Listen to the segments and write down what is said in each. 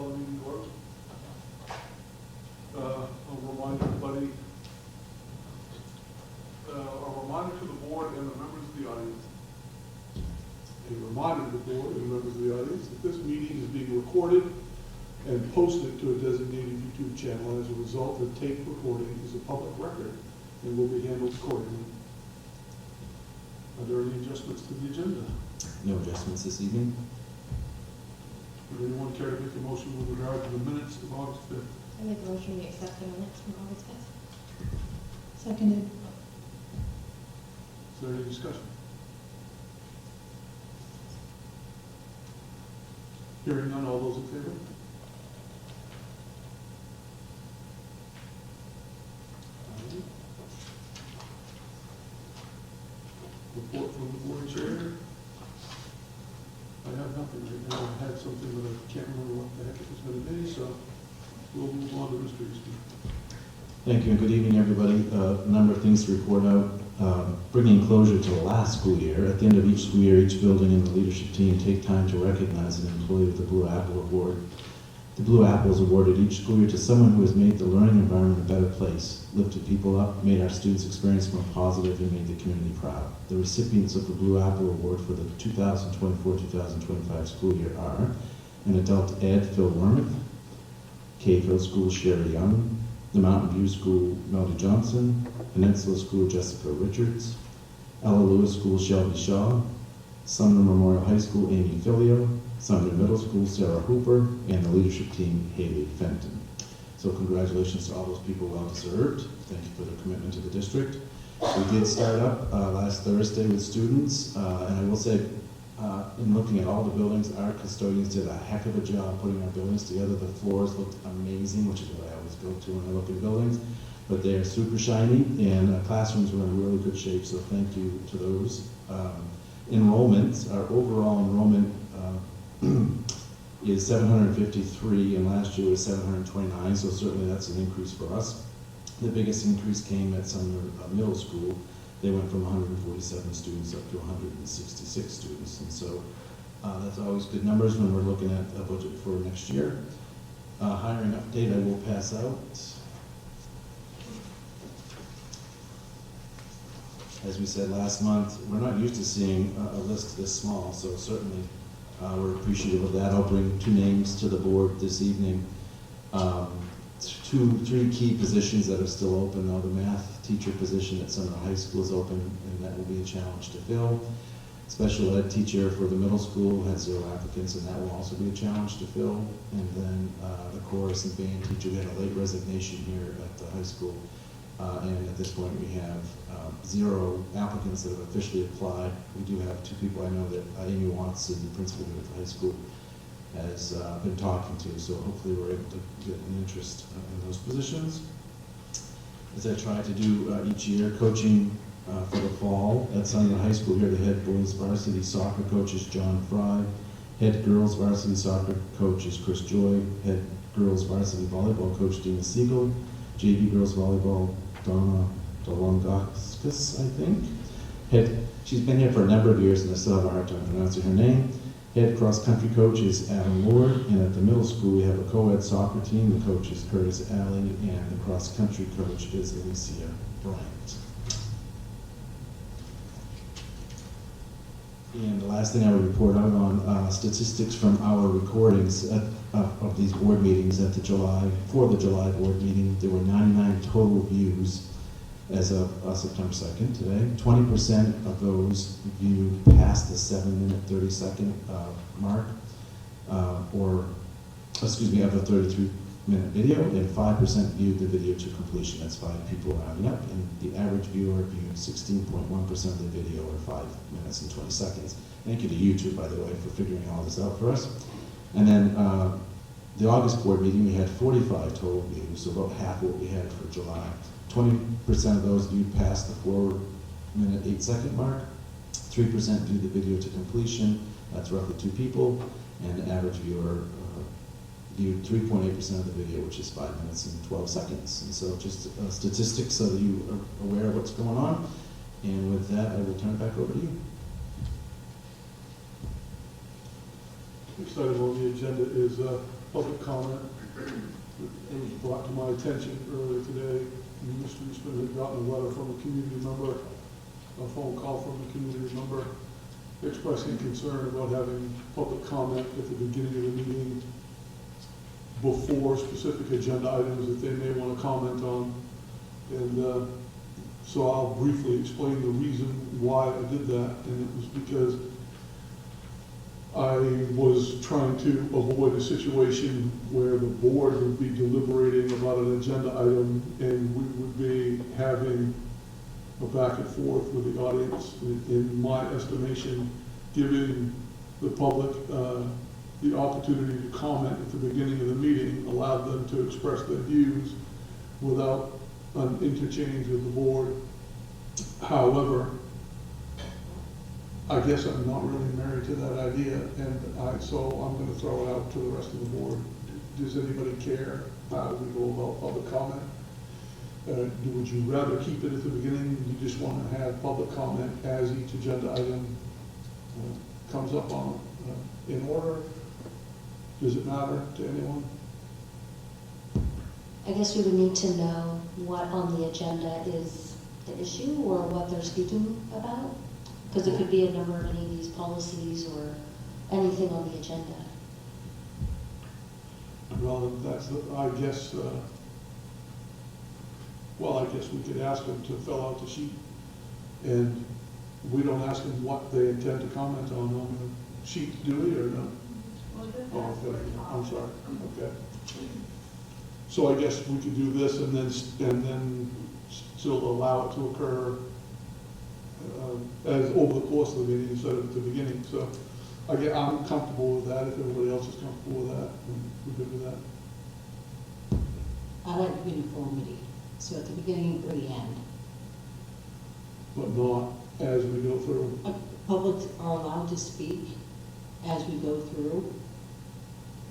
call the meeting to order. I'll remind everybody, a reminder to the board and the members of the audience. A reminder to the board and members of the audience that this meeting is being recorded and posted to a designated YouTube channel. As a result, the tape recording is a public record and will be handled accordingly. Are there any adjustments to the agenda? No adjustments this evening. Would anyone care to make a motion with regard to the minutes of August 5th? I make a motion to accept the minutes from August 5th. Seconded. Is there any discussion? Hearing none, all those in favor? Report from the board chair. I have nothing right now. I had something, but I can't remember what the heck it was going to be, so we'll move on to Mr. Eastman. Thank you and good evening, everybody. A number of things to report out. Bringing closure to the last school year. At the end of each school year, each building and the leadership team take time to recognize an employee with the Blue Apple Award. The Blue Apple is awarded each school year to someone who has made the learning environment a better place, lifted people up, made our students' experience more positive, and made the community proud. The recipients of the Blue Apple Award for the 2024-2025 school year are an adult ed, Phil Wormuth, K-Ville School, Sherry Young, the Mountain View School, Melody Johnson, Peninsula School, Jessica Richards, Ella Lewis School, Shelby Shaw, Sumner Memorial High School, Amy Filio, Sumner Middle School, Sarah Hooper, and the leadership team, Haley Fenton. So congratulations to all those people, well deserved. Thank you for their commitment to the district. We did start up last Thursday with students, and I will say, in looking at all the buildings, our custodians did a heck of a job putting our buildings together. The floors looked amazing, which is what I always go to when I look at buildings, but they are super shiny, and classrooms were in really good shape, so thank you to those. Enrollment, our overall enrollment is 753, and last year was 729, so certainly that's an increase for us. The biggest increase came at Sumner Middle School. They went from 147 students up to 166 students, and so that's always good numbers when we're looking at a budget for next year. Hiring update I will pass out. As we said last month, we're not used to seeing a list this small, so certainly we're appreciative of that. I'll bring two names to the board this evening. Three key positions that are still open, though. The math teacher position at Sumner High School is open, and that will be a challenge to fill. Special ed teacher for the middle school has 0 applicants, and that will also be a challenge to fill. And then the chorus and band teacher, we had a late resignation here at the high school. And at this point, we have 0 applicants that have officially applied. We do have 2 people I know that Amy Watson, the principal here at the high school, has been talking to, so hopefully we're able to get an interest in those positions. As I try to do each year, coaching for the fall at Sumner High School here, the head boys varsity soccer coach is John Fry, head girls varsity soccer coach is Chris Joy, head girls varsity volleyball coach Dina Siegel, JV girls volleyball Donna Dolongaskis, I think. She's been here for a number of years, and I still have a hard time pronouncing her name. Head cross-country coach is Adam Lord, and at the middle school we have a co-ed soccer team. The coach is Curtis Alley, and the cross-country coach is Alicia Bryant. And the last thing I would report out on statistics from our recordings of these board meetings for the July board meeting. There were 99 total views as of September 2nd today. 20% of those viewed past the 7-minute 30-second mark, of the 33-minute video, and 5% viewed the video to completion. That's 5 people rounding up, and the average viewer viewed 16.1% of the video, or 5 minutes and 20 seconds. Thank you to YouTube, by the way, for figuring all this out for us. And then the August board meeting, we had 45 total views, so about half what we had for July. 20% of those viewed past the 4-minute 8-second mark. 3% viewed the video to completion. That's roughly 2 people, and the average viewer viewed 3.8% of the video, which is 5 minutes and 12 seconds. And so just statistics so that you are aware of what's going on. And with that, I will turn it back over to you. Next item on the agenda is public comment. It was brought to my attention earlier today. Mr. Eastman had gotten a letter from a community member, a phone call from a community member expressing concern about having public comment at the beginning of the meeting before specific agenda items that they may want to comment on. And so I'll briefly explain the reason why I did that, and it was because I was trying to avoid a situation where the board would be deliberating about an agenda item and we would be having a back and forth with the audience. In my estimation, giving the public the opportunity to comment at the beginning of the meeting allowed them to express their views without an interchange with the board. However, I guess I'm not really married to that idea, and so I'm going to throw it out to the rest of the board. Does anybody care how we go about public comment? Would you rather keep it at the beginning? You just want to have public comment as each agenda item comes up on in order? Does it matter to anyone? I guess we would need to know what on the agenda is the issue or what they're speaking about. Because it could be a number of any of these policies or anything on the agenda. Well, that's, I guess, well, I guess we could ask them to fill out the sheet. And we don't ask them what they intend to comment on the sheet, do we, or no? Oh, okay, I'm sorry, okay. So I guess we could do this and then still allow it to occur as over the course of the meeting instead of at the beginning. So I'm comfortable with that. If everybody else is comfortable with that, then we're good with that. I like uniformity, so at the beginning or the end. But not as we go through. Public are allowed to speak as we go through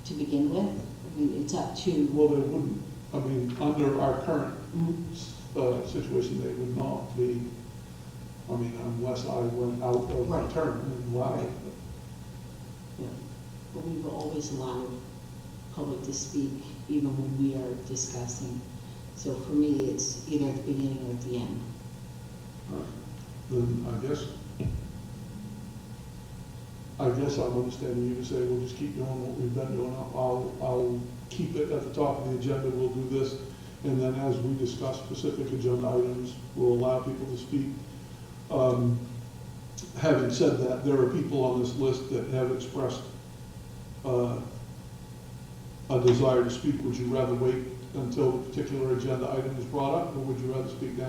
to begin with. I mean, it's up to. Well, they wouldn't. I mean, under our current situation, they would not be. I mean, unless I went out of my Right. term and allowed it. Yeah. But we will always allow public to speak even when we are discussing. So for me, it's either at the beginning or at the end. Then I guess I'm understanding you to say we'll just keep doing what we've been doing. I'll keep it at the top of the agenda. We'll do this, and then as we discuss specific agenda items, we'll allow people to speak. Having said that, there are people on this list that have expressed a desire to speak. Would you rather wait until a particular agenda item is brought up, or would you rather speak now?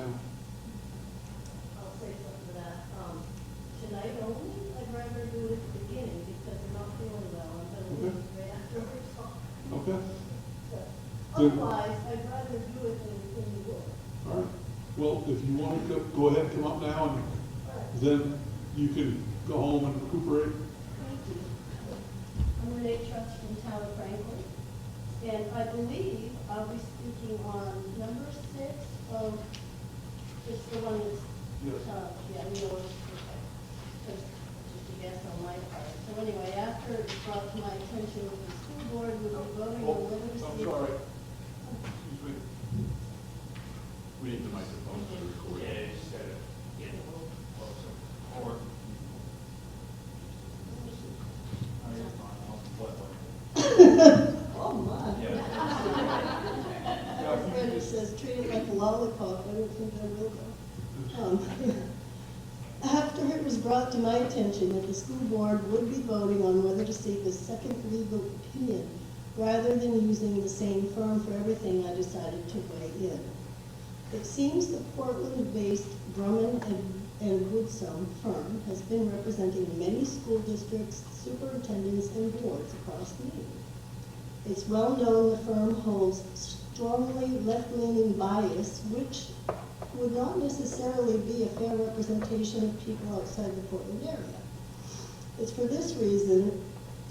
I'll say something to that. Tonight only, I'd rather do it at the beginning because I'm not feeling well. I'm going to leave right after we talk. Okay. But otherwise, I'd rather do it in the book. All right. Well, if you want to go ahead and come up now, and then you can go home and recuperate. Thank you. I'm Renee Trust from Town of Franklin, and I believe I'll be speaking on number 6 of, it's the one that's, yeah, you know, it's just a guess on my part. So anyway, after it's brought to my attention that the school board will be voting on whether to I'm seek. sorry. Excuse me. We need the microphone to record. Yeah, you just gotta get a little closer. Or. Oh, my. Yeah. My friend says, treat it like a lollipop. I don't think I will go. After it was brought to my attention that the school board would be voting on whether to seek a second legal opinion, rather than using the same firm for everything, I decided to weigh in. It seems the Portland-based Drummond and Woodson firm has been representing many school districts, superintendents, and boards across Maine. It's well known the firm holds strongly left-leaning bias, which would not necessarily be a fair representation of people outside the Portland area. It's for this reason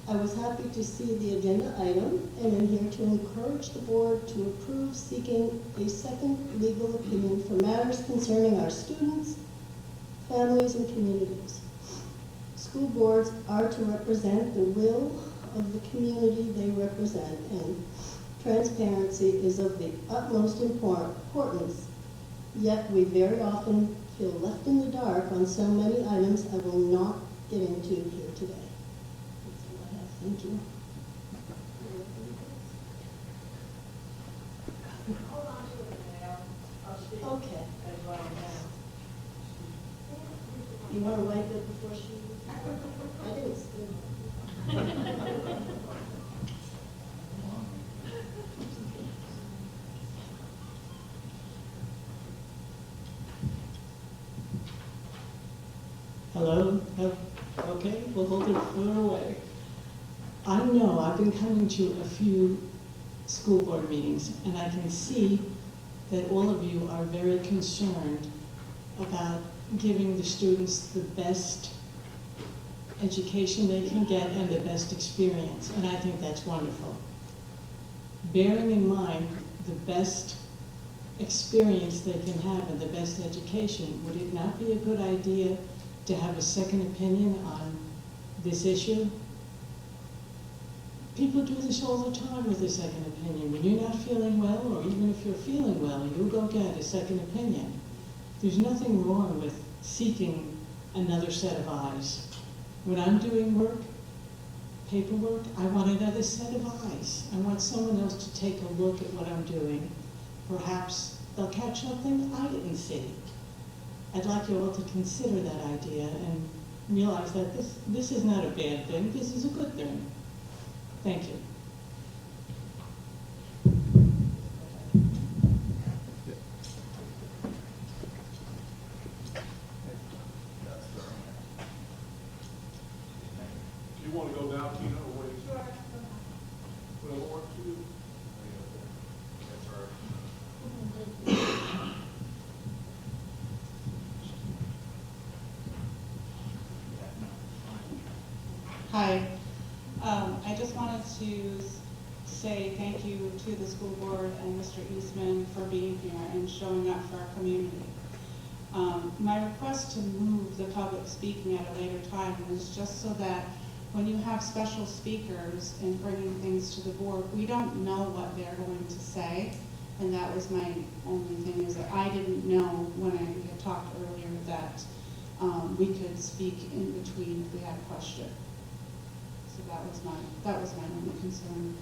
I was happy to see the agenda item and am here to encourage the board to approve seeking a second legal opinion for matters concerning our students, families, and communities. School boards are to represent the will of the community they represent, and transparency is of the utmost importance. Yet we very often feel left in the dark on so many items I will not get into here today. That's all I have. Thank you. Hold on to it, Mayor. I'll speak Okay. as well now. You want to wipe it before she? I didn't steal it. Hello? Okay, we'll hold it far away. I know I've been coming to a few school board meetings, and I can see that all of you are very concerned about giving the students the best education they can get and the best experience, and I think that's wonderful. Bearing in mind the best experience they can have and the best education, would it not be a good idea to have a second opinion on this issue? People do this all the time with a second opinion. When you're not feeling well, or even if you're feeling well, you go get a second opinion. There's nothing wrong with seeking another set of eyes. When I'm doing work, paperwork, I want another set of eyes. I want someone else to take a look at what I'm doing. Perhaps they'll catch something I didn't see. I'd like you all to consider that idea and realize that this is not a bad thing, this is a good thing. Thank you. Do you want to go now, Tina, or wait? Whatever works for you. Hi. I just wanted to say thank you to the school board and Mr. Eastman for being here and showing up for our community. My request to move the public speaking at a later time is just so that when you have special speakers and bringing things to the board, we don't know what they're going to say. And that was my only thing, is that I didn't know when I had talked earlier that we could speak in between if we had a question. So that was my only concern.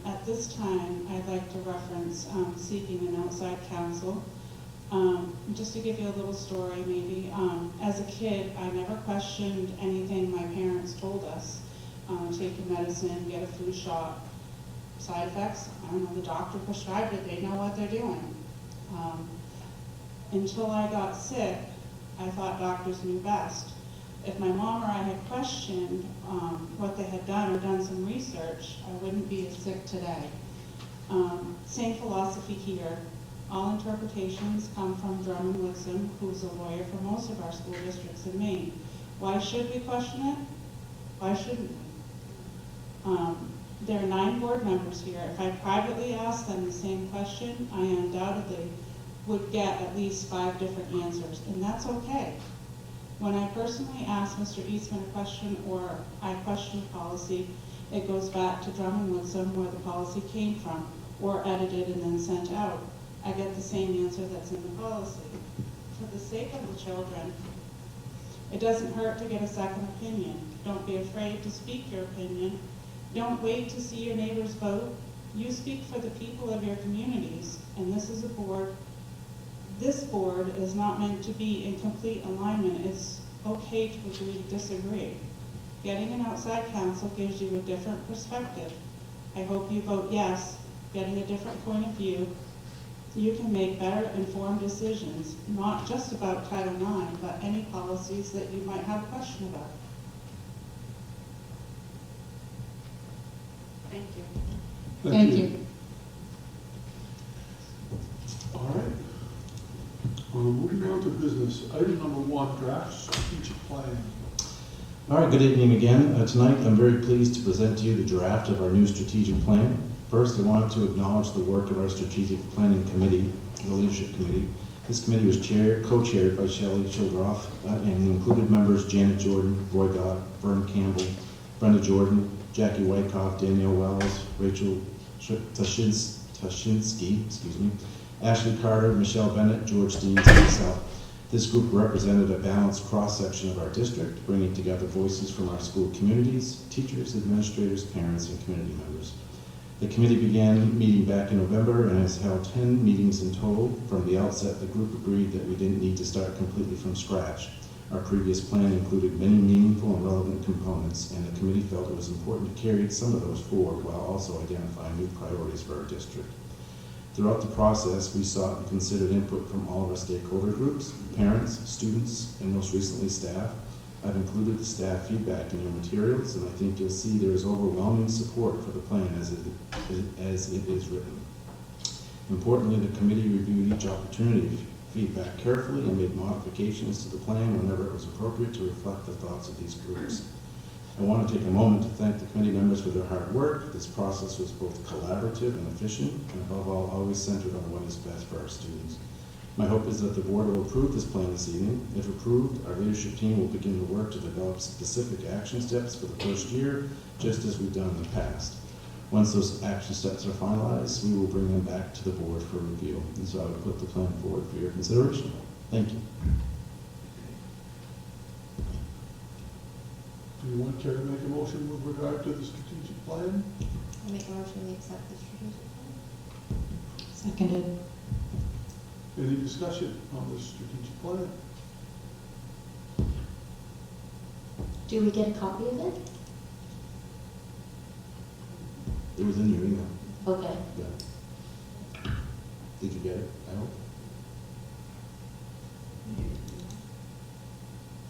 At this time, I'd like to reference seeking an outside counsel. Just to give you a little story, maybe. As a kid, I never questioned anything my parents told us. Take a medicine, get a flu shot. Side effects, I don't know, the doctor prescribed it, they know what they're doing. Until I got sick, I thought doctors knew best. If my mom or I had questioned what they had done or done some research, I wouldn't be as sick today. Same philosophy here. All interpretations come from Drummond Woodson, who's a lawyer for most of our school districts in Maine. Why should we question it? Why shouldn't we? There are 9 board members here. If I privately asked them the same question, I undoubtedly would get at least 5 different answers, and that's okay. When I personally ask Mr. Eastman a question or I question a policy, it goes back to Drummond Woodson where the policy came from, or edited and then sent out. I get the same answer that's in the policy. For the sake of the children, it doesn't hurt to get a second opinion. Don't be afraid to speak your opinion. Don't wait to see your neighbors vote. You speak for the people of your communities, and this is a board. This board is not meant to be in complete alignment. It's okay to agree to disagree. Getting an outside counsel gives you a different perspective. I hope you vote yes. Getting a different point of view, you can make better informed decisions, not just about Title IX, but any policies that you might have a question about. Thank you. Thank you. All right. Moving on to business. Item number 1, draft strategic plan. All right, good evening again. Tonight, I'm very pleased to present to you the draft of our new strategic plan. First, I wanted to acknowledge the work of our strategic planning committee, the leadership committee. This committee was co-chaired by Shelley Childroff and included members Janet Jordan, Roy Gott, Vern Campbell, Brenda Jordan, Jackie Wyckoff, Danielle Wells, Rachel Tashinsky, Ashley Carter, Michelle Bennett, George Deans, and myself. This group represented a balanced cross-section of our district, bringing together voices from our school communities, teachers, administrators, parents, and community members. The committee began meeting back in November and has held 10 meetings in total. From the outset, the group agreed that we didn't need to start completely from scratch. Our previous plan included many meaningful and relevant components, and the committee felt it was important to carry some of those forward while also identifying new priorities for our district. Throughout the process, we sought and considered input from all of our stakeholder groups, parents, students, and most recently staff. I've included the staff feedback in your materials, and I think you'll see there is overwhelming support for the plan as it is written. Importantly, the committee reviewed each opportunity of feedback carefully and made modifications to the plan whenever it was appropriate to reflect the thoughts of these groups. I want to take a moment to thank the committee members for their hard work. This process was both collaborative and efficient, and above all, always centered on what is best for our students. My hope is that the board will approve this plan this evening. If approved, our leadership team will begin to work to develop specific action steps for the first year, just as we've done in the past. Once those action steps are finalized, we will bring them back to the board for review. And so I would put the plan forward for your consideration. Thank you. Do you want to make a motion with regard to the strategic plan? I make a motion to accept the strategic plan. Seconded. Any discussion on this strategic plan? Do we get a copy of it? It was in your email. Okay. Yeah. Did you get it? I hope.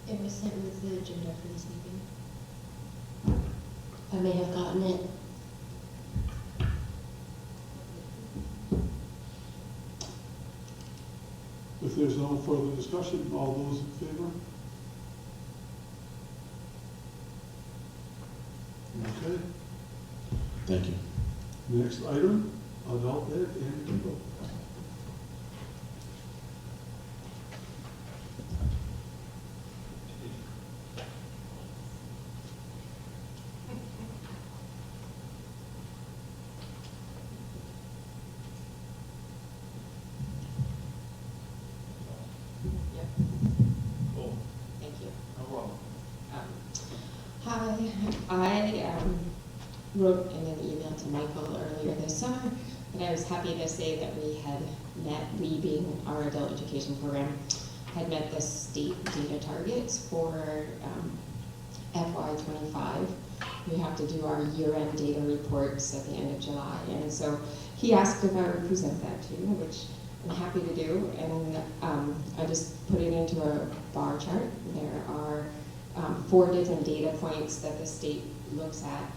It was sent with the agenda for this meeting. I may have gotten it. If there's no further discussion, all those in favor? Okay. Thank you. Next item, adult ed and Kimball. Thank you. No problem. Hi, I wrote in an email to Michael earlier this summer that I was happy to say that we had met, we being our adult education program, had met the state data targets for FY25. We have to do our year-end data reports at the end of July, and so he asked if I would present that to you, which I'm happy to do, and I just put it into a bar chart. There are 4 different data points that the state looks at,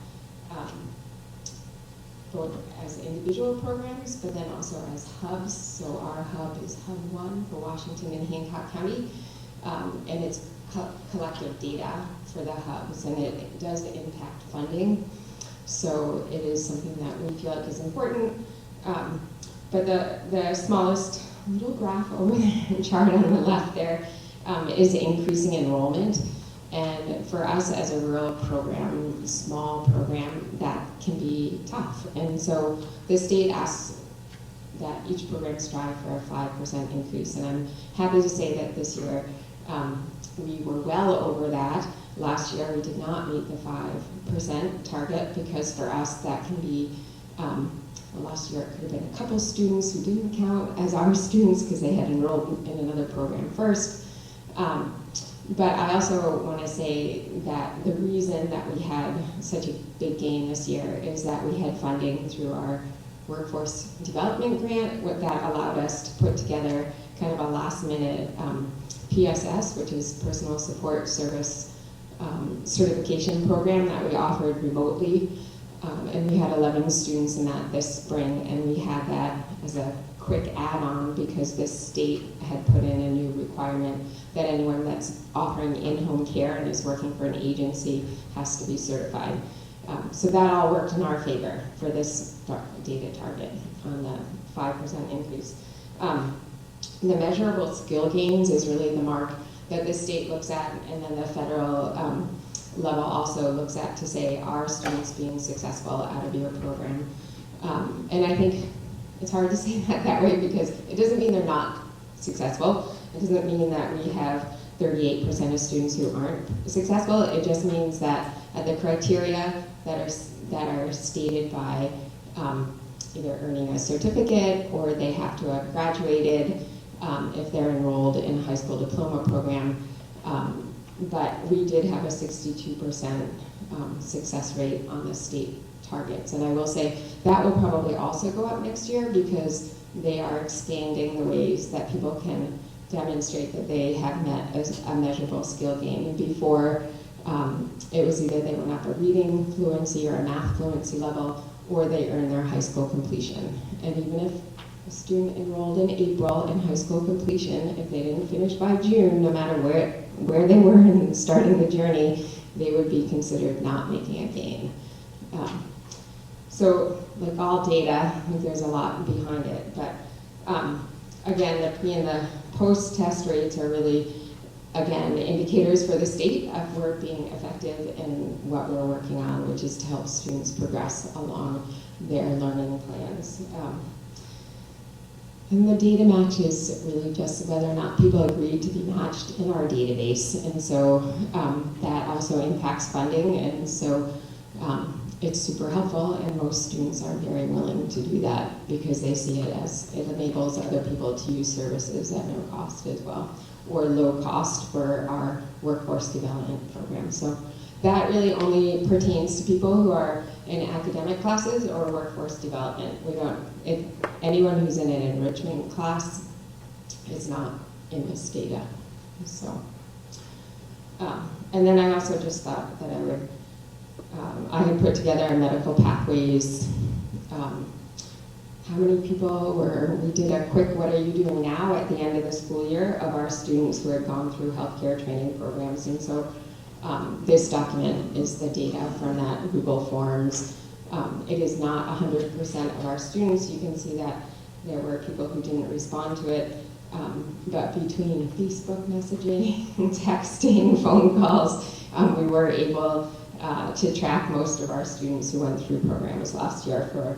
both as individual programs, but then also as hubs. So our hub is Hub 1 for Washington and Hancock County, and it's collective data for the hubs, and it does impact funding. So it is something that we feel like is important. But the smallest little graph over there, chart on the left there, is increasing enrollment. And for us as a rural program, small program, that can be tough. And so the state asks that each program strive for a 5% increase. And I'm happy to say that this year we were well over that. Last year we did not meet the 5% target because for us that can be, well, last year it could have been a couple students who didn't count as our students because they had enrolled in another program first. But I also want to say that the reason that we had such a big gain this year is that we had funding through our workforce development grant that allowed us to put together kind of a last minute PSS, which is Personal Support Service certification program that we offered remotely. And we had 11 students in that this spring, and we had that as a quick add-on because the state had put in a new requirement that anyone that's offering in-home care and is working for an agency has to be certified. So that all worked in our favor for this data target on the 5% increase. The measurable skill gains is really the mark that the state looks at, and then the federal level also looks at to say, are students being successful out of your program? And I think it's hard to say that way because it doesn't mean they're not successful. It doesn't mean that we have 38% of students who aren't successful. It just means that the criteria that are stated by either earning a certificate or they have to have graduated if they're enrolled in a high school diploma program. But we did have a 62% success rate on the state targets. And I will say that will probably also go up next year because they are expanding the ways that people can demonstrate that they have met a measurable skill gain. Before, it was either they went up a reading fluency or a math fluency level, or they earned their high school completion. And even if a student enrolled in April in high school completion, if they didn't finish by June, no matter where they were in starting the journey, they would be considered not making a gain. So, like all data, I think there's a lot behind it, but again, the pre and the post-test rates are really, again, indicators for the state of we're being effective in what we're working on, which is to help students progress along their learning plans. And the data match is really just whether or not people agree to be matched in our database. And so that also impacts funding. And so it's super helpful, and most students are very willing to do that because they see it as it enables other people to use services at no cost as well, or low cost for our workforce development program. So that really only pertains to people who are in academic classes or workforce development. We don't, if anyone who's in an enrichment class is not in this data. So, and then I also just thought that I had put together a medical pathways. How many people we did a quick what are you doing now at the end of the school year of our students who had gone through healthcare training programs. And so this document is the data from that Google Forms. It is not 100% of our students. You can see that there were people who didn't respond to it. But between Facebook messaging, texting, phone calls, we were able to track most of our students who went through programs last year for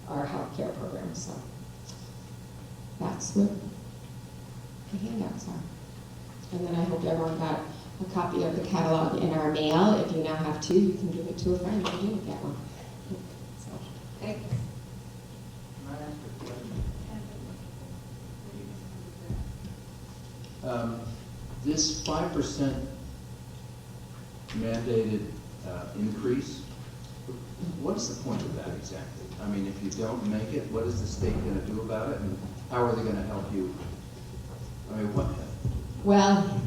our healthcare program. So that's what the handouts are. And then I hope everyone got a copy of the catalog in our mail. If you now have two, you can give it to a friend who didn't get one. So, thanks. Can I ask a question? This 5% mandated increase, what's the point of that exactly? I mean, if you don't make it, what is the state going to do about it, and how are they going to help you? I mean, what? Well,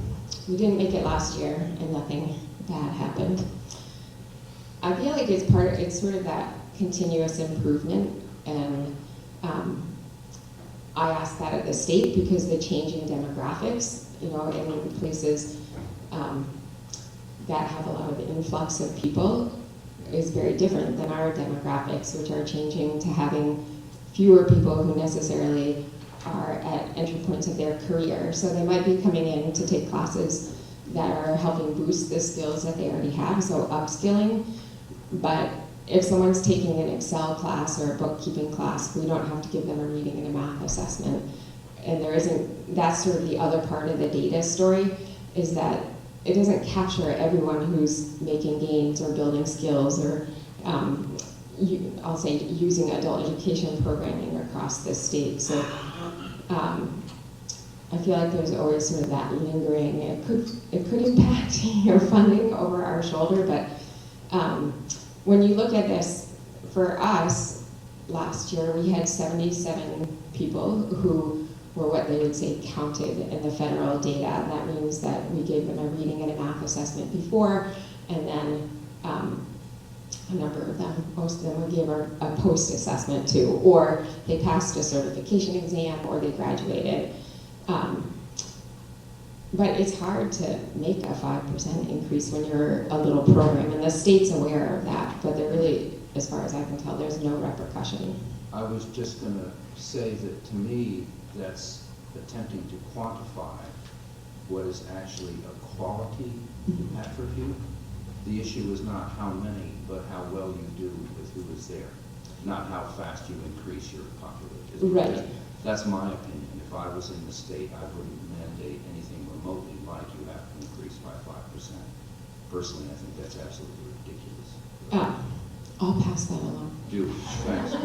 we didn't make it last year, and nothing bad happened. I feel like it's sort of that continuous improvement, and I asked that of the state because the changing demographics, you know, in places that have a lot of influx of people is very different than our demographics, which are changing to having fewer people who necessarily are at entry points of their career. So they might be coming in to take classes that are helping boost the skills that they already have, so upskilling. But if someone's taking an Excel class or a bookkeeping class, we don't have to give them a reading and a math assessment. And that's sort of the other part of the data story, is that it doesn't capture everyone who's making gains or building skills or, I'll say, using adult education programming across the state. So I feel like there's always sort of that lingering, it could impact your funding over our shoulder, but when you look at this, for us, last year we had 77 people who were what they would say counted in the federal data. That means that we gave them a reading and a math assessment before, and then a number of them, most of them, we gave a post-assessment to, or they passed a certification exam, or they graduated. But it's hard to make a 5% increase when you're a little program, and the state's aware of that, but there really, as far as I can tell, there's no repercussion. I was just going to say that to me, that's attempting to quantify what is actually a quality attribute The issue is not how many, but how well you do with who is there, not how fast you increase your population. Right. That's my opinion. If I was in the state, I wouldn't mandate anything remotely like you have to increase by 5%. Personally, I think that's absolutely ridiculous. I'll pass that along. Do, thanks.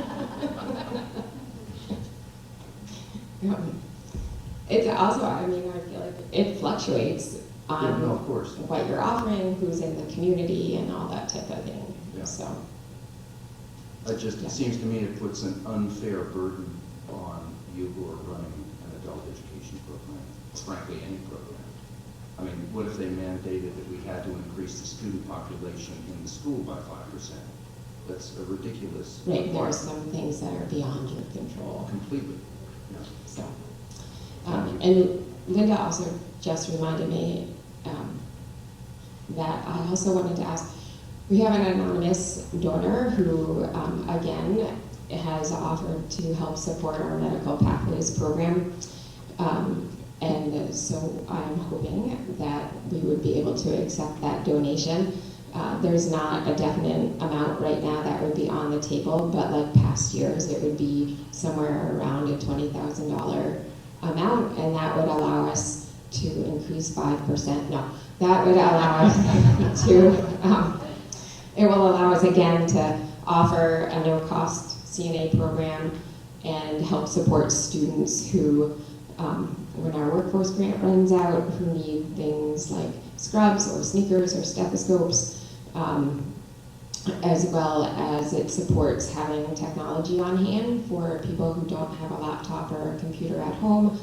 It's also, I mean, I feel like it fluctuates Yeah, no, on of course. what you're offering, who's in the community, and all that type of thing. Yeah. So, It seems to me it puts an unfair burden on you who are running an adult education program, frankly, any program. I mean, what if they mandated that we had to increase the student population in the school by 5%? That's a ridiculous right, there are requirement. some things that are beyond your control. Completely, yeah. So, Thank and Linda also just reminded me that I also wanted to ask, we have an anonymous donor who, again, has offered to help support our medical pathways program. And so I'm hoping that we would be able to accept that donation. There's not a definite amount right now that would be on the table, but like past years, it would be somewhere around a $20,000 amount, and that would allow us to increase 5%. No, that would allow us to, it will allow us again to offer a no-cost CNA program and help support students who, when our workforce grant runs out, who need things like scrubs or sneakers or stethoscopes, as well as it supports having technology on hand for people who don't have a laptop or a computer at home,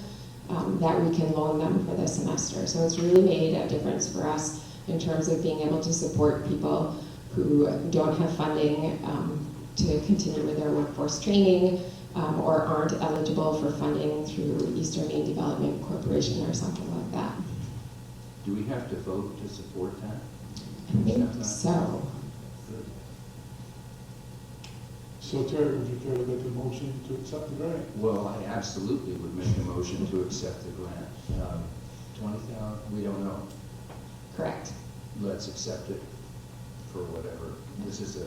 that we can loan them for the semester. So it's really made a difference for us in terms of being able to support people who don't have funding to continue with their workforce training, or aren't eligible for funding through Eastern Maine Development Corporation or something like that. Do we have to vote to support that? I think so. Good. So Terry, would you care to make a motion to accept the grant? Well, I absolutely would make a motion to accept the grant. 20,000, we don't know. Correct. Let's accept it for whatever. This is a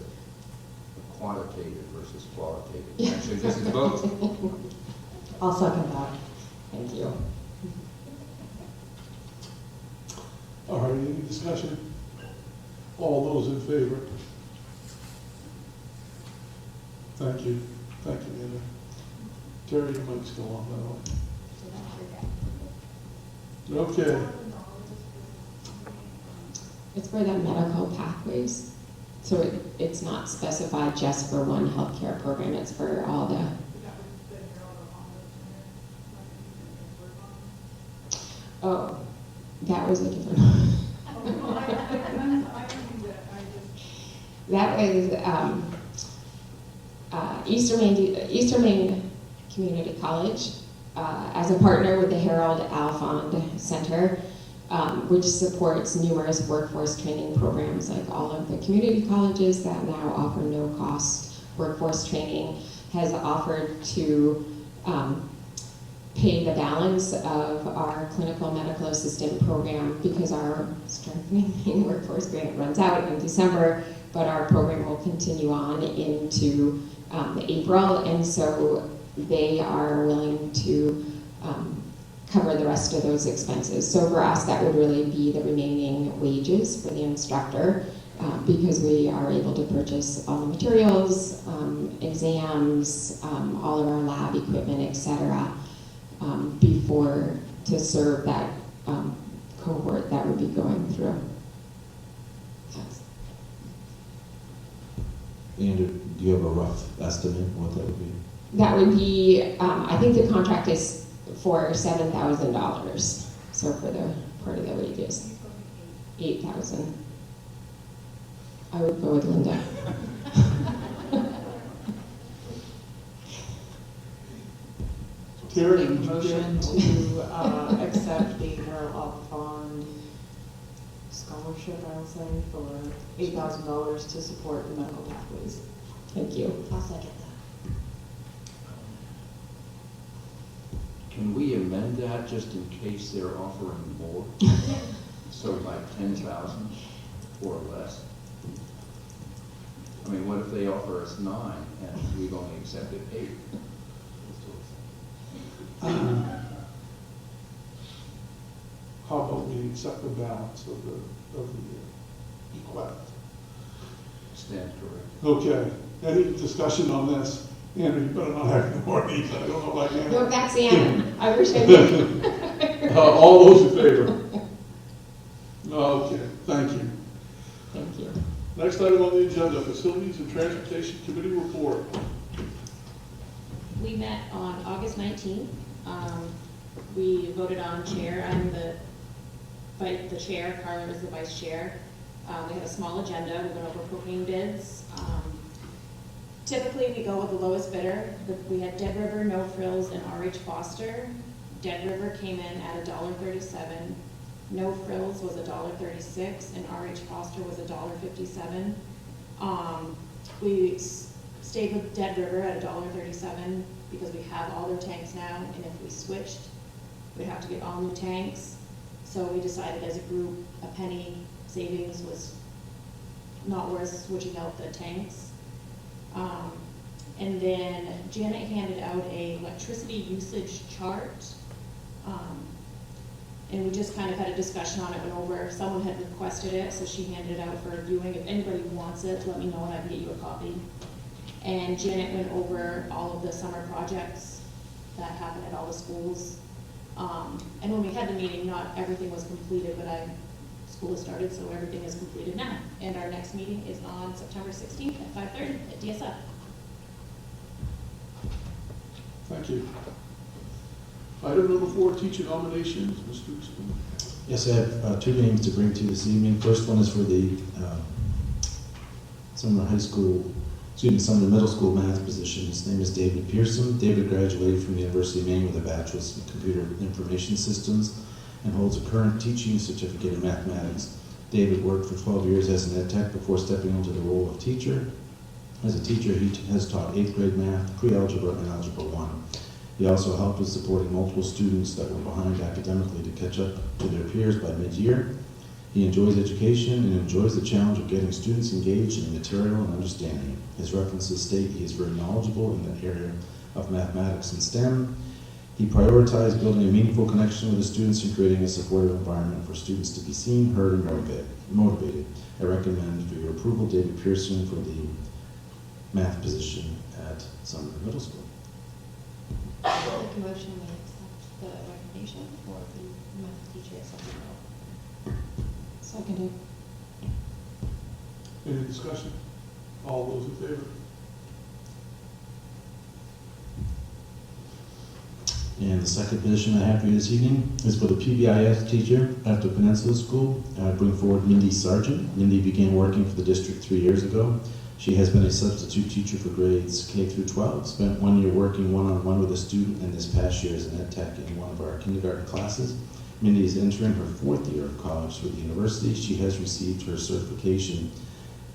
quantitative versus qualitative. Actually, this is both. I'll second that. Thank you. All right, any discussion? All those in favor? Thank you. Thank you, Linda. Terry, your mic's still on, by the way. Okay. It's for the medical pathways. So it's not specified just for one healthcare program, it's for all the, oh, that was a different one. That was Eastern Maine Community College, as a partner with the Harold Alfond Center, which supports numerous workforce training programs, like all of the community colleges that now offer no-cost workforce training, has offered to pay the balance of our clinical medical assistant program because our strengthening workforce grant runs out in December, but our program will continue on into April, and so they are willing to cover the rest of those expenses. So for us, that would really be the remaining wages for the instructor, because we are able to purchase all the materials, exams, all of our lab equipment, etc., before to serve that cohort that would be going through. Yes. Andrew, do you have a rough estimate what that would be? That would be, I think the contract is for $7,000. So for the part of the wages, 8,000. I would go with Linda. Terry, Make a would you care? motion to accept the Harold Alfond scholarship, I'll say, for $8,000 to support the medical pathways. Thank you. I'll second that. Can we amend that just in case they're offering more? So like 10,000? or less? I mean, what if they offer us 9 and we've only accepted 8? How about we accept the balance of the request? Stand correct. Okay, any discussion on this? Andrew, you better not have more of these, I don't know about you. No, that's Ann. I wish I did. All those in favor? Okay, thank you. Thank you. Next item on the agenda, Facilities and Transportation Committee report. We met on August 19th. We voted on chair. I'm the chair. Carla is the vice chair. We had a small agenda. We went over propane bids. Typically, we go with the lowest bidder. We had Dead River, No Frills, and RH Foster. Dead River came in at $1.37. No Frills was $1.36, and RH Foster was $1.57. We stayed with Dead River at $1.37 because we have all their tanks now, and if we switched, we'd have to get all new tanks. So we decided as a group, a penny savings was not worth switching out the tanks. And then Janet handed out a electricity usage chart. And we just kind of had a discussion on it, went over, someone had requested it, so she handed it out for reviewing. If anybody wants it, let me know and I can get you a copy. And Janet went over all of the summer projects that happen at all the schools. And when we had the meeting, not everything was completed, but school has started, so everything is completed now. And our next meeting is on September 16th at 5:30 at DSF. Thank you. Item number 4, teacher nominations, Mr. Spoon. Yes, I have 2 names to bring to you this evening. First one is for the summer middle school math position. His name is David Pearson. David graduated from the University of Maine with a bachelor's in computer information systems and holds a current teaching certificate in mathematics. David worked for 12 years as an ed tech before stepping into the role of teacher. As a teacher, he has taught 8th grade math, pre-algebra, and algebra 1. He also helped with supporting multiple students that were behind academically to catch up to their peers by mid-year. He enjoys education and enjoys the challenge of getting students engaged in the material and understanding it. His references state he is very knowledgeable in the area of mathematics and STEM. He prioritized building a meaningful connection with the students and creating a supportive environment for students to be seen, heard, and motivated. I recommend for your approval David Pearson for the math position at Sumner Middle School. Make a motion, we accept the recommendation for the math teacher at Sumner Middle. Seconded. Any discussion? All those in favor? And the second position I have for you this evening is for the PBIS teacher at the Peninsula School. I bring forward Mindy Sargent. Mindy began working for the district 3 years ago. She has been a substitute teacher for grades K through 12, spent 1 year working one-on-one with a student, and this past year as an ed tech in one of our kindergarten classes. Mindy is entering her 4th year of college with the university. She has received her certification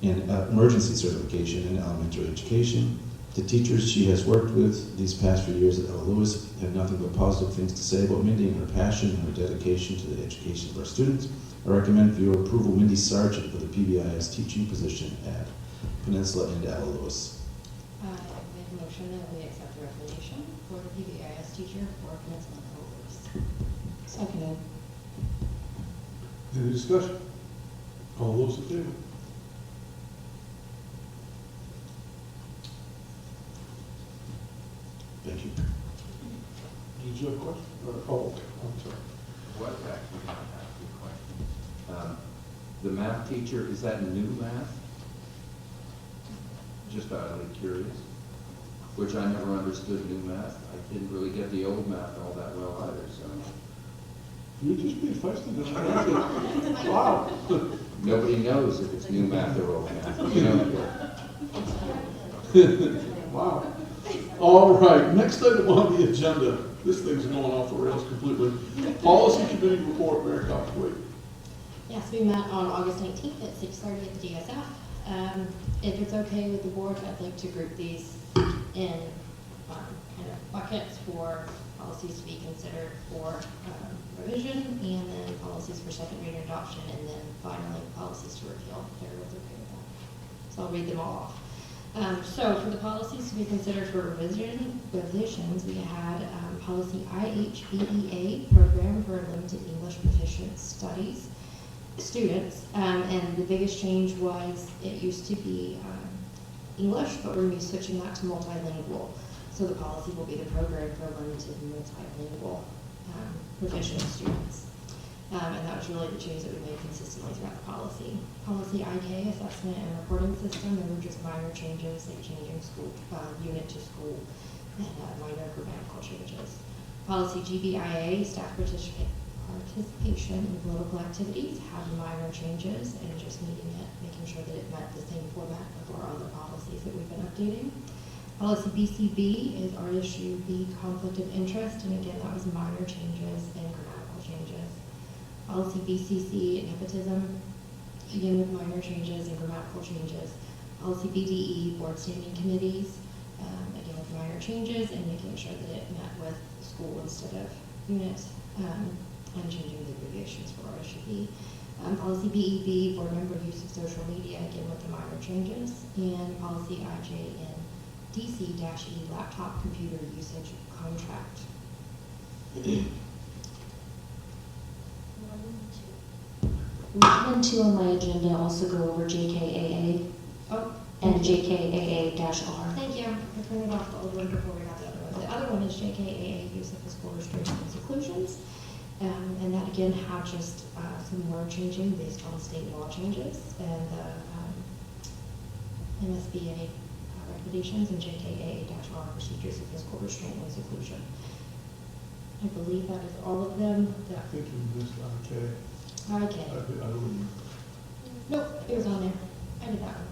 in emergency certification in elementary education. The teachers she has worked with these past few years at Ella Lewis have nothing but positive things to say about Mindy and her passion and her dedication to the education of our students. I recommend for your approval Mindy Sargent for the PBIS teaching position at Peninsula and Ella Lewis. I make a motion that we accept the recommendation for the PBIS teacher for Peninsula and Ella Lewis. Seconded. Any discussion? All those in favor? Thank you. Did you have a question? Oh, okay, I'm sorry. What actually, I have a question. The math teacher, is that new math? Just out of curious, which I never understood new math. I didn't really get the old math all that well either, so. You're just being feisty. Wow. Nobody knows if it's new math or old math, you know? Wow. All right, next item on the agenda. This thing's going off the rails completely. Policy Committee report, Mayor Coxway. Yes, we met on August 19th at 6:30 at the DSF. If it's okay with the board, I'd like to group these in kind of buckets for policies to be considered for revision, and then policies for second reading adoption, and then finally policies policies to repeal, if everyone's okay with that. So I'll read them all off. So for the policies to be considered for revisions, we had policy IHBEA, Program for Limited English Proficient Studies, students. And the biggest change was it used to be English, but we're going to be switching that to multilingual. So the policy will be the Program for Limited Multilingual Proficient Students. And that was really the change that we made consistently throughout the policy. Policy IK, Assessment and Reporting System, there were just minor changes, like changing school, unit to school, and minor grammatical changes. Policy GBIA, Staff Participation in Political Activities, had minor changes and just making sure that it met the same format of our other policies that we've been updating. Policy BCB is RSU Conflict of Interest, and again, that was minor changes and grammatical changes. Policy BCC, Nepotism, again with minor changes and grammatical changes. Policy BDE, Board Standing Committees, again with minor changes and making sure that it met with school instead of unit, and changing the abbreviations for RSUB. Policy BEB, Board Member Use of Social Media, again with the minor changes. And Policy IJN DC-E, Laptop Computer Usage Contract. 1 and 2 on my agenda also go over JKAA Oh, and JKAA-R. thank you. I printed off the old one before we got the other one. The other one is JKAA, Use of Physical Restraints and Seclusions. And that again had just some word changing based on state law changes and the MSBA recommendations and JKAA-R, Procedures of Physical Restraint and Seclusion. I believe that is all of them. I think you missed IK. Okay. I don't, Nope, it was on there. I did that one.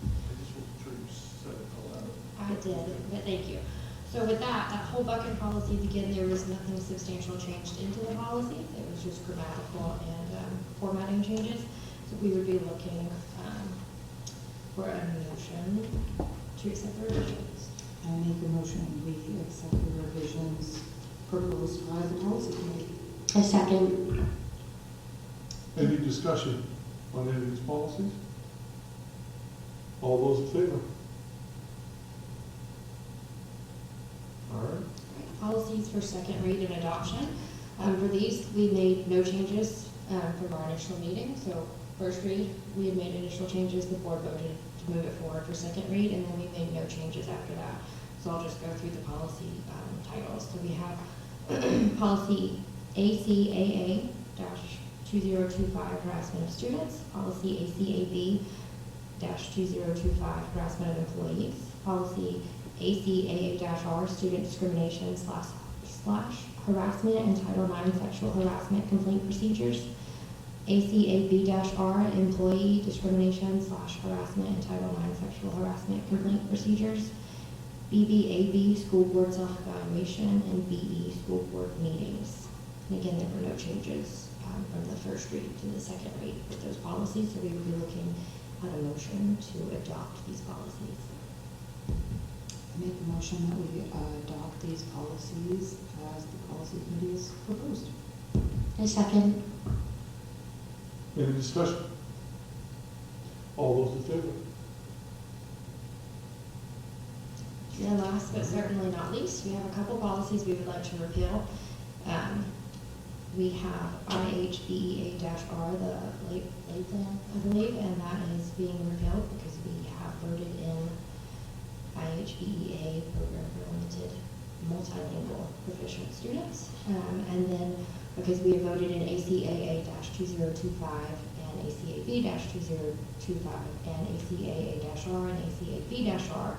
I just wasn't sure you said it all out. I did, but thank you. So with that whole bucket of policies, again, there was nothing substantial changed into the policies. It was just grammatical and formatting changes. So we would be looking for a motion to accept the revisions. I make a motion, we accept the revisions proposed by the policy committee. I second. Any discussion on any of these policies? All those in favor? All right. Policies for second read and adoption. For these, we made no changes from our initial meeting. So first read, we had made initial changes. The board voted to move it forward for second read, and then we made no changes after that. So I'll just go through the policy titles. So we have policy ACAA-2025, harassment of students. Policy ACAB-2025, harassment of employees. Policy ACAA-R, student discrimination / harassment and Title IX sexual harassment complaint procedures. ACAB-R, employee discrimination / harassment and Title IX sexual harassment complaint procedures. BBAB, school board self-evaluation, and BE, school board meetings. And again, there were no changes from the first read to the second read with those policies, so we would be looking at a motion to adopt these policies. I make a motion that we adopt these policies as the policy committee has proposed. I second. Any discussion? All those in favor? And last but certainly not least, we have a couple policies we would like to repeal. We have IHBEA-R, the late plan, I believe, and that is being repealed because we have voted in IHBEA, Program for Limited Multilingual Proficient Students. And then because we have voted in ACAA-2025 and ACAB-2025 and ACAA-R and ACAB-R,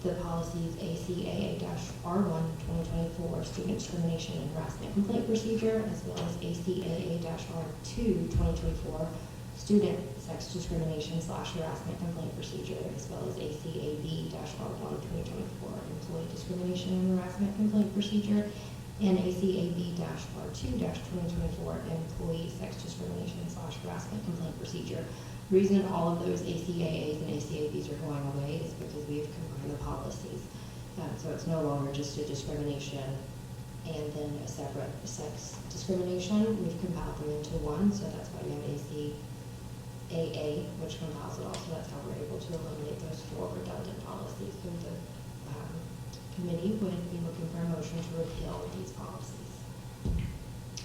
the policies ACAA-R1 2024, student discrimination and harassment complaint procedure, as well as ACAA-R2 2024, student sex discrimination / harassment complaint procedure, as well as ACAB-R1 2024, employee discrimination and harassment complaint procedure, and ACAB-R2 2024, employee sex discrimination / harassment complaint procedure. The reason all of those ACAAs and ACABs are going away is because we have combined the policies. So it's no longer just a discrimination and then a separate sex discrimination. We've compiled them into one, so that's why you have AA, which compiles it all, so that's how we're able to eliminate those 4 redundant policies. So the committee would be looking for a motion to repeal these policies.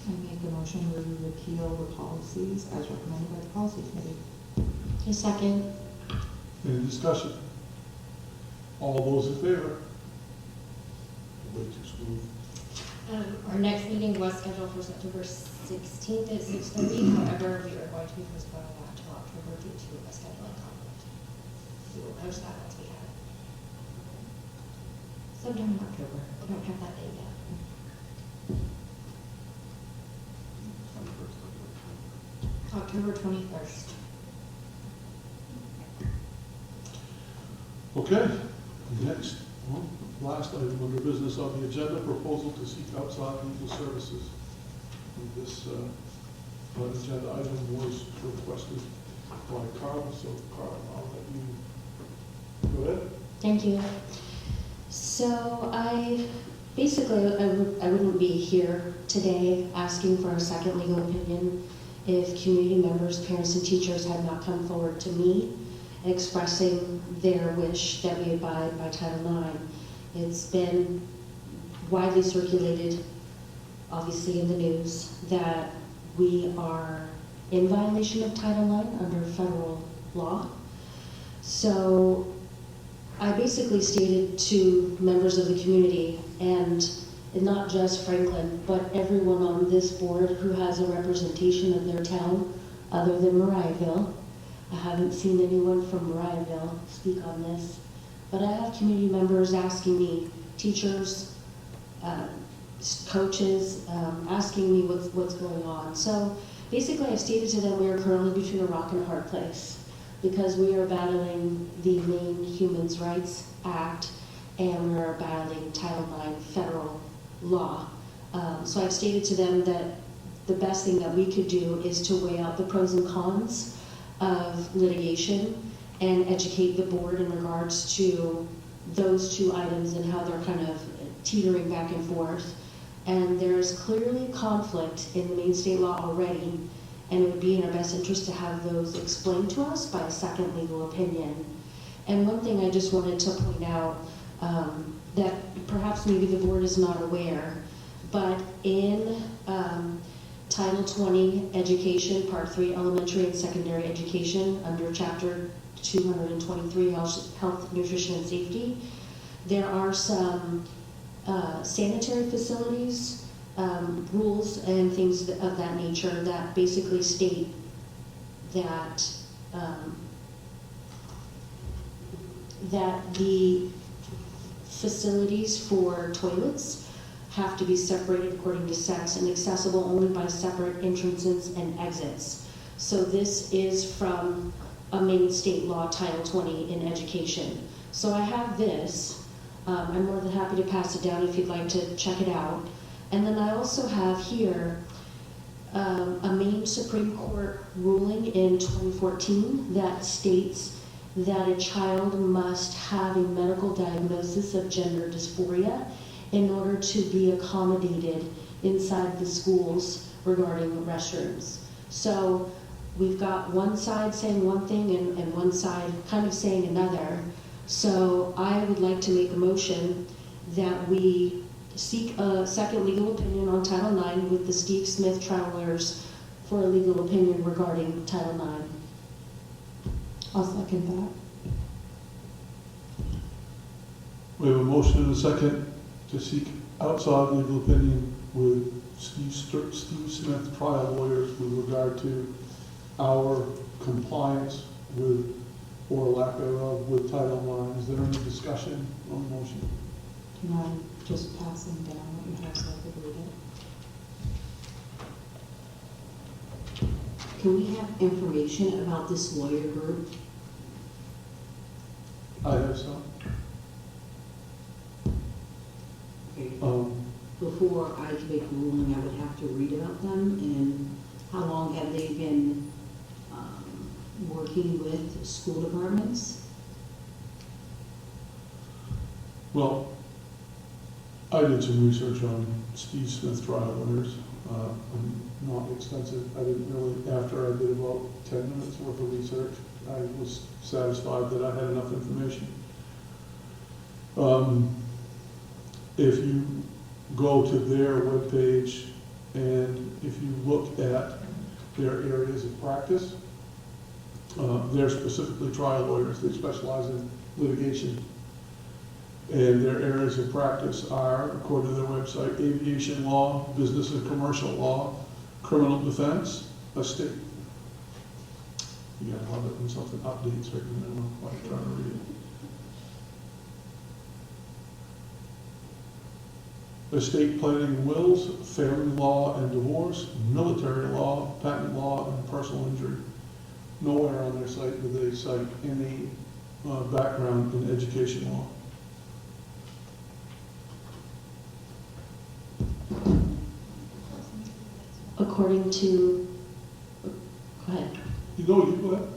I make the motion to repeal the policies as recommended by the policy committee. A second. Any discussion? All those in favor? Way too smooth. Our next meeting was scheduled for September 16th at 6:30. However, we are going to be postponing that until October due to a scheduling conflict. We will post that once we have it. Sometime in October. We don't have that date yet. October 21st. Okay, next, last item under business on the agenda, proposal to seek outside legal services. And this agenda item was requested by Carl, so Carl, I'll let you go ahead. Thank you. So I wouldn't be here today asking for a second legal opinion if community members, parents, and teachers had not come forward to me expressing their wish that we abide by Title IX. It's been widely circulated, obviously in the news, that we are in violation of Title IX under federal law. So I basically stated to members of the community, and not just Franklin, but everyone on this board who has a representation of their town other than Mariahville. I haven't seen anyone from Mariahville speak on this, but I have community members asking me, teachers, coaches, asking me what's going on. So basically I stated to them we are currently between a rock and a hard place because we are battling the Maine Human Rights Act and we are battling Title IX federal law. So I've stated to them that the best thing that we could do is to weigh out the pros and cons of litigation and educate the board in regards to those 2 items and how they're kind of teetering back and forth. And there's clearly conflict in the Maine state law already, and it would be in our best interest to have those explained to us by a second legal opinion. And one thing I just wanted to point out, that perhaps maybe the board is not aware, but in Title 20 Education, Part 3, Elementary and Secondary Education, under Chapter 223, Health, Nutrition, and Safety, there are some sanitary facilities, rules and things of that nature that basically state that that the facilities for toilets have to be separated according to sex and accessible only by separate entrances and exits. So this is from a Maine state law, Title 20 in education. So I have this. I'm more than happy to pass it down if you'd like to check it out. And then I also have here a Maine Supreme Court ruling in 2014 that states that a child must have a medical diagnosis of gender dysphoria in order to be accommodated inside the schools regarding restrooms. So we've got one side saying one thing and one side kind of saying another. So I would like to make a motion that we seek a second legal opinion on Title IX with the Steve Smith trial lawyers for a legal opinion regarding Title IX. I'll second that. We have a motion and a second to seek outside legal opinion with Steve Smith trial lawyers with regard to our compliance with, or lack thereof, with Title IX. Is there any discussion on the motion? Can I just pass them down what you have so I could read it? Can we have information about this lawyer group? I have some. Okay. Before I can make a ruling, I would have to read about them, and how long have they been working with school departments? Well, I did some research on Steve Smith trial lawyers. Not extensive. I didn't really, after I did about 10 minutes worth of research, I was satisfied that I had enough information. If you go to their webpage and if you look at their areas of practice, they're specifically trial lawyers. They specialize in litigation. And their areas of practice are, according to their website, aviation law, business and commercial law, criminal defense, estate. You gotta love it when something updates right in the middle while you're trying to read it. Estate planning and wills, family law and divorce, military law, patent law, and personal injury. Nowhere on their site do they cite any background in education law. According to, go ahead. You go ahead.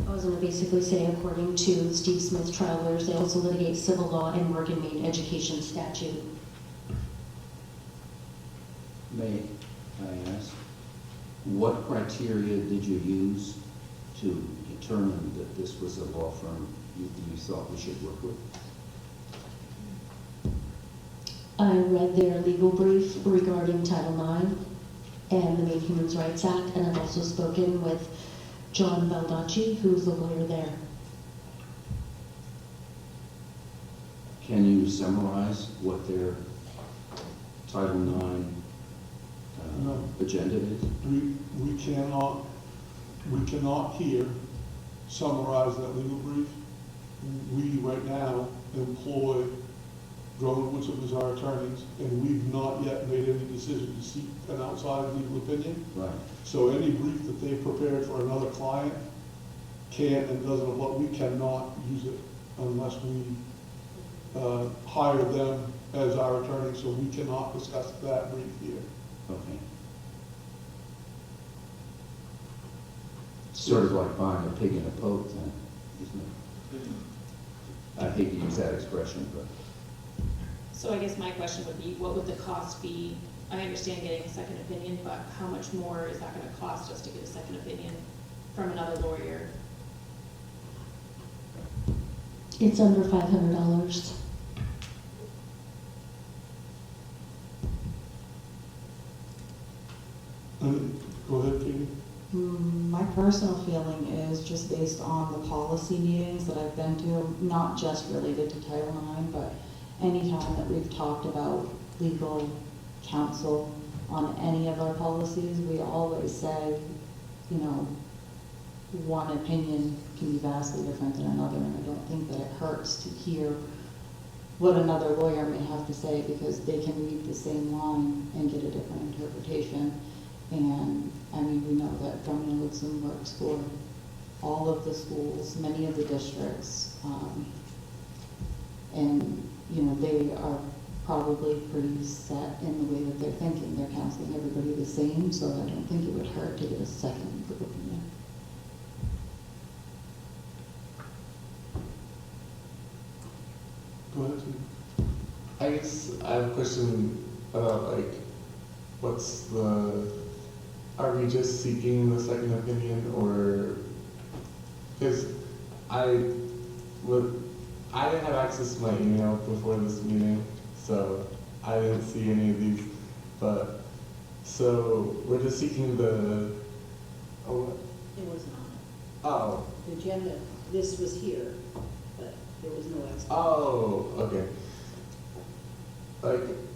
I was going to basically say, according to Steve Smith's trial lawyers, they also litigate civil law and work in Maine education statute. May I ask, what criteria did you use to determine that this was a law firm you thought we should work with? I read their legal brief regarding Title IX and the Maine Human Rights Act, and I've also spoken with John Baldacci, who's the lawyer there. Can you summarize what their Title IX No. agenda is? We cannot here summarize that legal brief. We right now employ Drummond Woodson as our attorneys, and we've not yet made any decision to seek an outside legal opinion. Right. So any brief that they've prepared for another client can and doesn't apply. We cannot use it unless we hire them as our attorney, so we cannot discuss that brief here. Okay. Sort of like buying a pig in a poke then, isn't it? I hate to use that expression, but. So I guess my question would be, what would the cost be? I understand getting a second opinion, but how much more is that gonna cost us to get a second opinion from another lawyer? It's under $500. Go ahead, Katie. My personal feeling is just based on the policy meetings that I've been to, not just related to Title IX, but any time that we've talked about legal counsel on any of our policies, we always say, you know, one opinion can be vastly different than another, and I don't think that it hurts to hear what another lawyer may have to say, because they can read the same line and get a different interpretation. And I mean, we know that Drummond Woodson works for all of the schools, many of the districts, and you know, they are probably pretty set in the way that they're thinking. They're counseling everybody the same, so I don't think it would hurt to get a second legal opinion. Go ahead, Steve. I guess I have a question about are we just seeking the second opinion, or, because I didn't have access to my email before this meeting, so I didn't see any of these, but, so we're just seeking the, oh, It was not. oh, The agenda, this was here, but there was no explanation. oh, okay.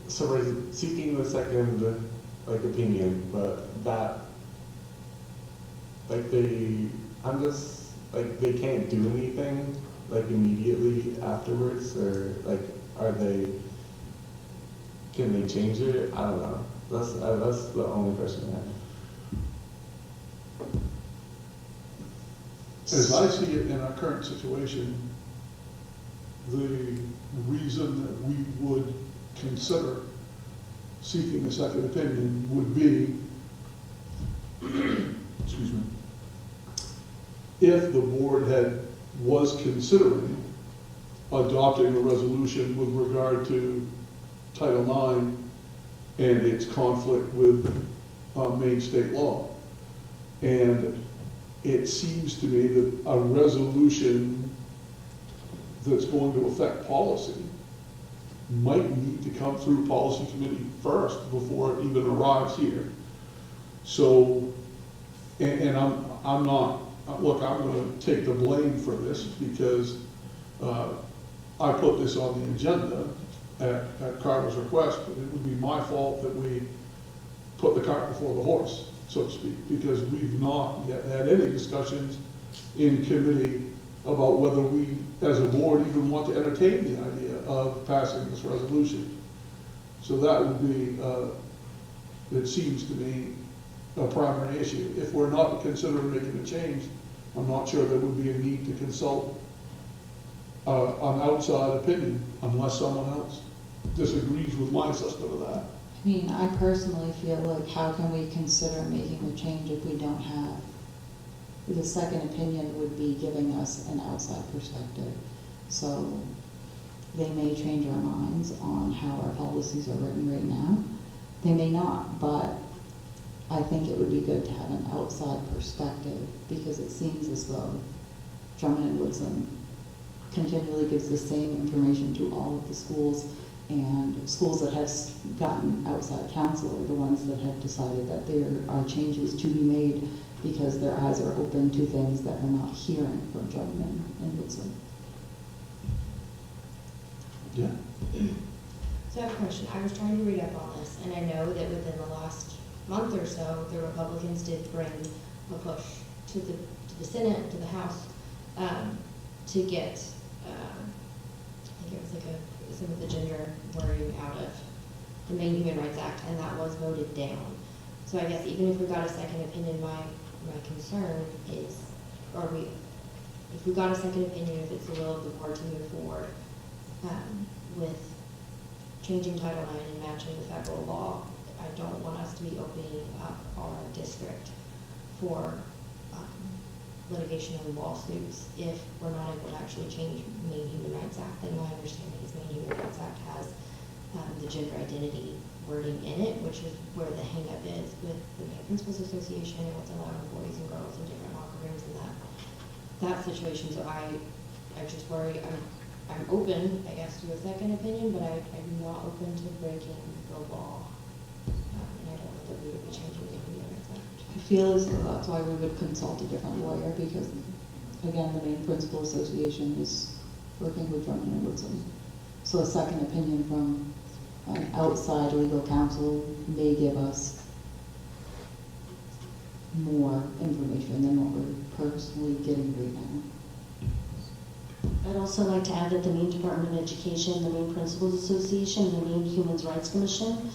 So we're seeking the second, opinion, but that, they can't do anything, immediately afterwards, or, can they change it? I don't know. That's the only question I have. As I see it in our current situation, the reason that we would consider seeking a second opinion would be, excuse me, if the board was considering adopting a resolution with regard to Title IX and it's conflict with Maine state law. And it seems to me that a resolution that's going to affect policy might need to come through policy committee first before it even arrives here. So, and I'm not, look, I'm gonna take the blame for this because I put this on the agenda at Carla's request, but it would be my fault that we put the cart before the horse, so to speak, because we've not yet had any discussions in committee about whether we, as a board, even want to entertain the idea of passing this resolution. So that would be, it seems to me, a primary issue. If we're not considering making a change, I'm not sure there would be a need to consult an outside opinion unless someone else disagrees with my assessment of that. I mean, I personally feel like how can we consider making a change if we don't have, the second opinion would be giving us an outside perspective. So they may change our minds on how our policies are written right now. They may not, but I think it would be good to have an outside perspective because it seems as though Drummond and Woodson continually gives the same information to all of the schools, and schools that have gotten outside counsel are the ones that have decided that there are changes to be made because their eyes are open to things that they're not hearing from Drummond and Woodson. Yeah. So I have a question. I was trying to read up on this, and I know that within the last month or so, the Republicans did bring a push to the Senate, to the House, to get, I think it was like some of the gender wording out of the Maine Human Rights Act, and that was voted down. So I guess even if we got a second opinion, my concern is, if we got a second opinion, if it's the will of the board to move forward with changing Title IX and matching the federal law, I don't want us to be opening up our district for litigation and lawsuits if we're not able to actually change Maine Human Rights Act. And my understanding is Maine Human Rights Act has the gender identity wording in it, which is where the hang-up is with the Maine Principals Association and what's allowing boys and girls in different locker rooms and that situation. So I just worry, I'm open, I guess, to a second opinion, but I'm not open to breaking the law. And I don't know that we would be changing the Human Rights Act. I feel as though that's why we would consult a different lawyer because, again, the Maine Principal Association is working with Drummond and Woodson. So a second opinion from an outside legal counsel may give us more information than what we're personally getting right now. I'd also like to add that the Maine Department of Education, the Maine Principals Association, and the Maine Human Rights Commission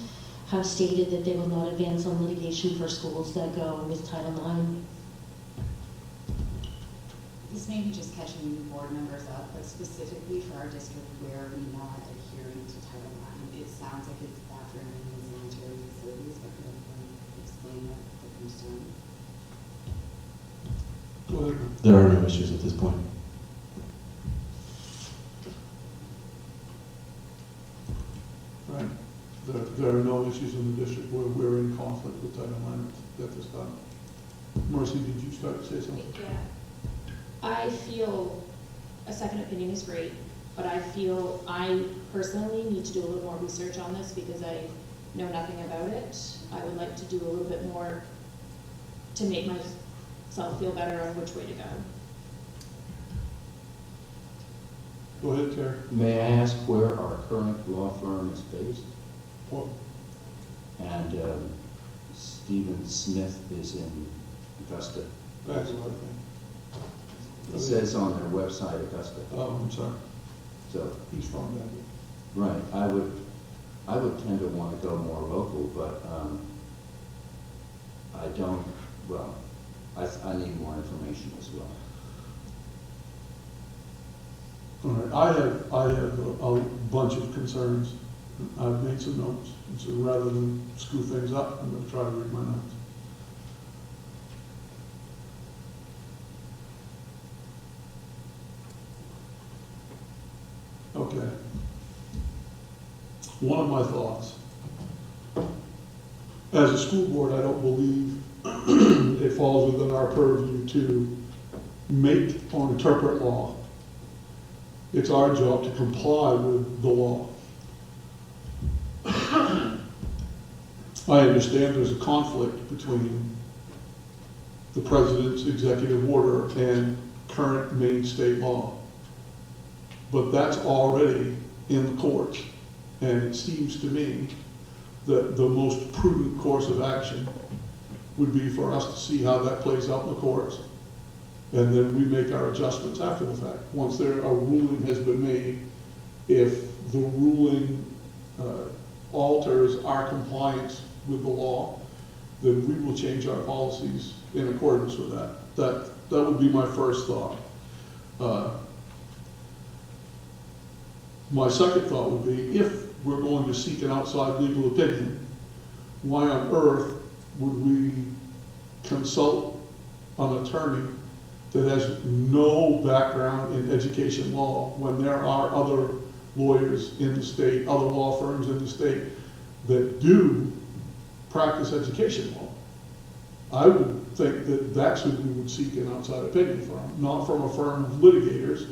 have stated that they will not advance on litigation for schools that go with Title IX. This may be just catching new board members up, but specifically for our district, where are we not adhering to Title IX? It sounds like it's bathroom and sanitary facilities, but could everyone explain the concern? Go ahead. There are no issues at this point. Right. There are no issues in the district where we're in conflict with Title IX at this time. Mercy, did you start to say something? Yeah. I feel a second opinion is great, but I feel I personally need to do a little more research on this because I know nothing about it. I would like to do a little bit more to make myself feel better on which way to go. Go ahead, Terry. May I ask where our current law firm is based? Well, And Stephen Smith is in Augusta. that's what I think. It says on their website Augusta. Oh, I'm sorry. So, He's from that. right, I would tend to want to go more local, but I don't, well, I need more information as well. All right, I have a bunch of concerns. I've made some notes, and so rather than screw things up, I'm going to try to read my notes. Okay. One of my thoughts as a school board, I don't believe it falls within our purview to make or interpret law. It's our job to comply with the law. I understand there's a conflict between the president's executive order and current Maine state law. But that's already in the courts. And it seems to me that the most prudent course of action would be for us to see how that plays out in the courts. And then we make our adjustments after the fact. Once a ruling has been made, if the ruling alters our compliance with the law, then we will change our policies in accordance with that. That would be my first thought. My second thought would be, if we're going to seek an outside legal opinion, why on earth would we consult an attorney that has no background in education law when there are other lawyers in the state, other law firms in the state that do practice education law? I would think that that's who we would seek an outside opinion from, not from a firm of litigators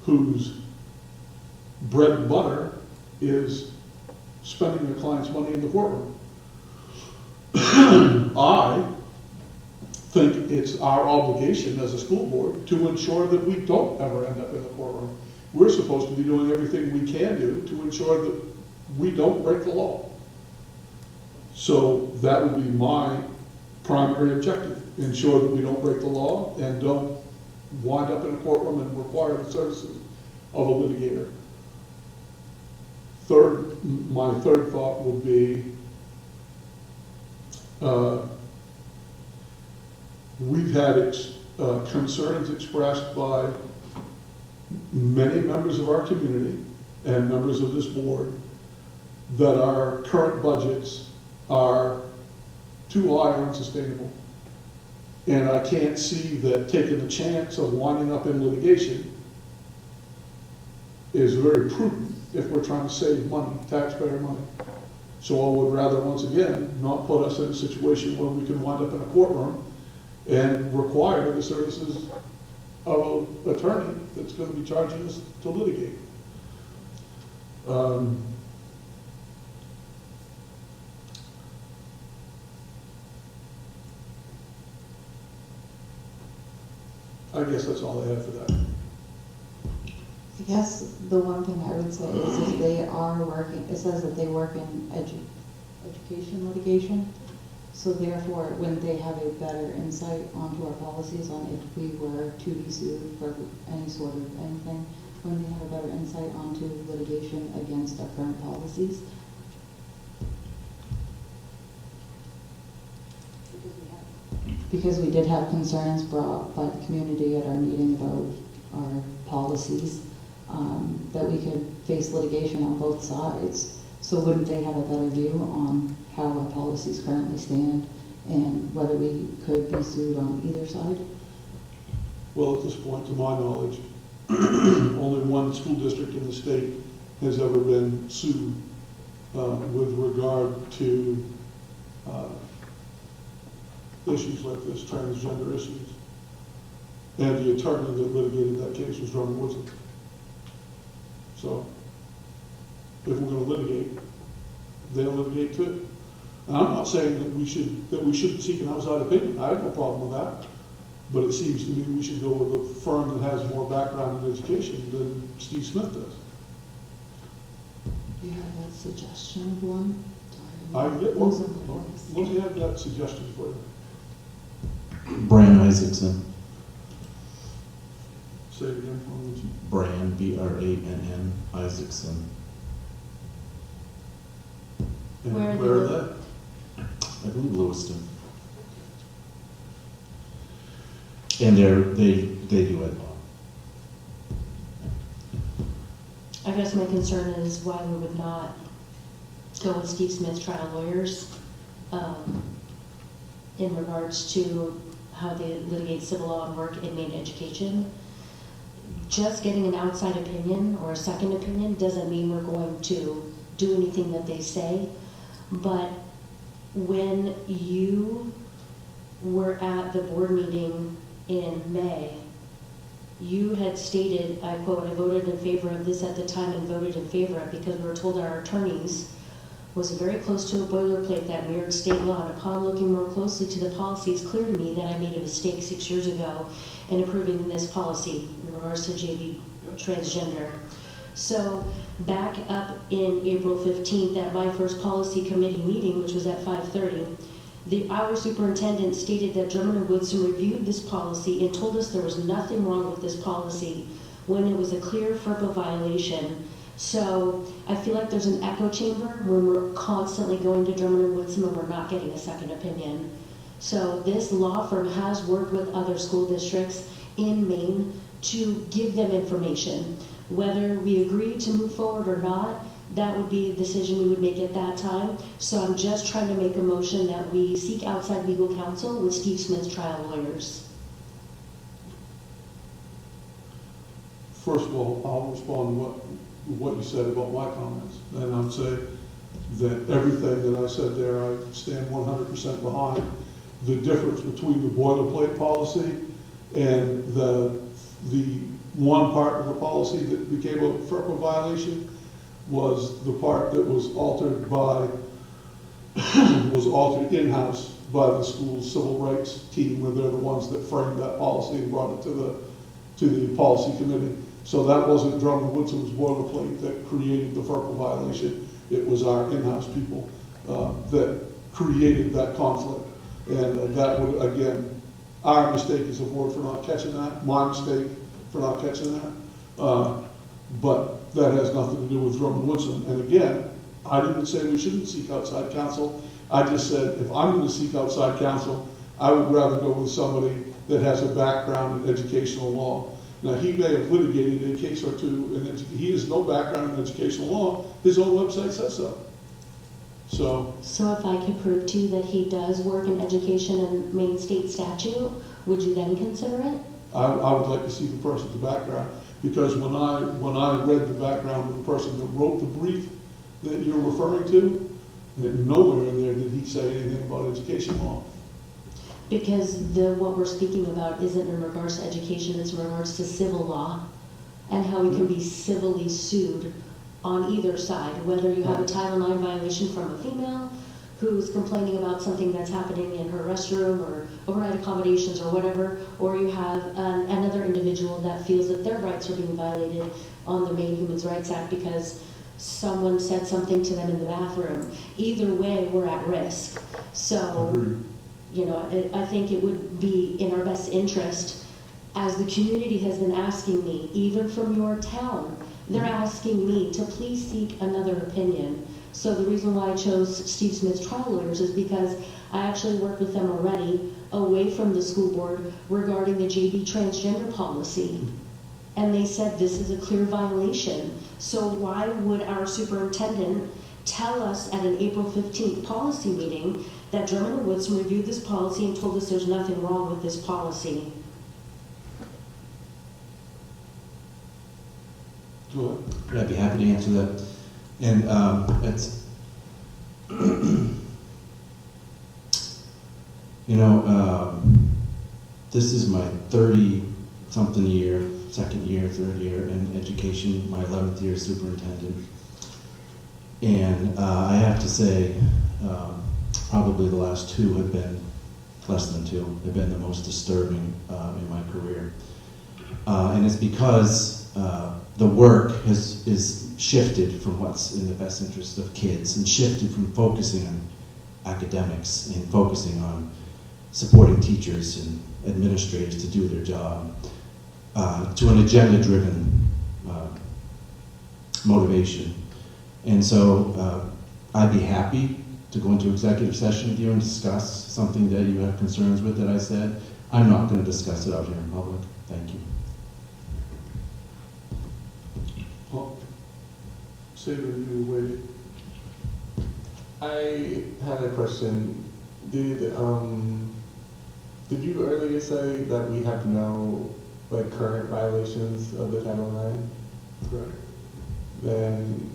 whose bread and butter is spending their client's money in the courtroom. I think it's our obligation as a school board to ensure that we don't ever end up in the courtroom. We're supposed to be doing everything we can do to ensure that we don't break the law. So that would be my primary objective, ensure that we don't break the law and don't wind up in a courtroom and require the services of a litigator. My third thought would be, we've had concerns expressed by many members of our community and members of this board that our current budgets are too high or unsustainable. And I can't see that taking the chance of winding up in litigation is very prudent if we're trying to save money, taxpayer money. So I would rather, once again, not put us in a situation where we can wind up in a courtroom and require the services of an attorney that's going to be charging us to litigate. I guess that's all I have for that. I guess the one thing I would say is if they are working, it says that they work in education litigation. So therefore, when they have a better insight onto our policies on if we were to be sued for any sort of anything, when they have a better insight onto litigation against our current policies. Because we did have concerns brought by the community at our meeting about our policies, that we could face litigation on both sides. So wouldn't they have a better view on how our policies currently stand and whether we could be sued on either side? Well, at this point, to my knowledge, only one school district in the state has ever been sued with regard to issues like this, transgender issues. And the attorney that litigated that case was Drummond Woodson. So, if we're going to litigate, they'll litigate too. And I'm not saying that we shouldn't seek an outside opinion. I have no problem with that. But it seems to me we should go with a firm that has more background in education than Steve Smith does. Do you have a suggestion of one? Let me have that suggestion for you. Bran Isaacson. Say it again for me. Bran, B-R-A-N-N, Isaacson. And Where are they where are they? I believe Lewiston. And they do ed law. I guess my concern is why we would not go with Steve Smith's trial lawyers in regards to how they litigate civil law and work in Maine education. Just getting an outside opinion or a second opinion doesn't mean we're going to do anything that they say, but when you were at the board meeting in May, you had stated, I quote, "I voted in favor of this at the time and voted in favor of it because we were told our attorneys was very close to a boilerplate that mirrored state law. And upon looking more closely to the policy, it's clear to me that I made a mistake 6 years ago in approving this policy in regards to JV transgender." So back up in April 15th at my first policy committee meeting, which was at 5:30, our superintendent stated that Drummond and Woodson reviewed this policy and told us there was nothing wrong with this policy when it was a clear FERPA violation. So I feel like there's an echo chamber when we're constantly going to Drummond and Woodson and we're not getting a second opinion. So this law firm has worked with other school districts in Maine to give them information. Whether we agree to move forward or not, that would be a decision we would make at that time. So I'm just trying to make a motion that we seek outside legal counsel with Steve Smith's trial lawyers. First of all, I'll respond to what you said about my comments. And I'll say that everything that I said there, I stand 100% behind. The difference between the boilerplate policy and the one part of the policy that became a FERPA violation was the part that was altered by, was altered in-house by the school's civil rights team, where they're the ones that framed that policy and brought it to the policy committee. So that wasn't Drummond Woodson's boilerplate that created the FERPA violation. It was our in-house people that created that conflict. And that would, again, our mistake as a board for not catching that, my mistake for not catching that. But that has nothing to do with Drummond Woodson. And again, I didn't say we shouldn't seek outside counsel. I just said if I'm going to seek outside counsel, I would rather go with somebody that has a background in educational law. Now, he may have litigated a case or two, and he has no background in educational law. His own website says so. So if I could prove to you that he does work in education and Maine state statute, would you then consider it? I would like to see the person's background, because when I read the background of the person that wrote the brief that you're referring to, nowhere in there did he say anything about education law. Because what we're speaking about isn't in regards to education, it's in regards to civil law and how we can be civilly sued on either side, whether you have a Title IX violation from a female who's complaining about something that's happening in her restroom or overnight accommodations or whatever, or you have another individual that feels that their rights are being violated on the Maine Human Rights Act because someone said something to them in the bathroom. Either way, we're at risk. So, I think it would be in our best interest, as the community has been asking me, even from your town, they're asking me to please seek another opinion. So the reason why I chose Steve Smith's trial lawyers is because I actually worked with them already away from the school board regarding the JV transgender policy. And they said this is a clear violation. So why would our superintendent tell us at an April 15th policy meeting that Drummond and Woodson reviewed this policy and told us there's nothing wrong with this policy? Go ahead. I'd be happy to answer that. And it's, this is my 30-something year, second year, third year in education, my 11th year as superintendent. And I have to say, probably the last two have been, less than two, have been the most disturbing in my career. And it's because the work is shifted from what's in the best interest of kids and shifted from focusing on academics and focusing on supporting teachers and administrators to do their job to an agenda-driven motivation. And so I'd be happy to go into executive session with you and discuss something that you have concerns with that I said. I'm not going to discuss it out here in public. Thank you. Well, say that you waited. I had a question. Did you earlier say that we have no current violations of the Title IX? Correct. Then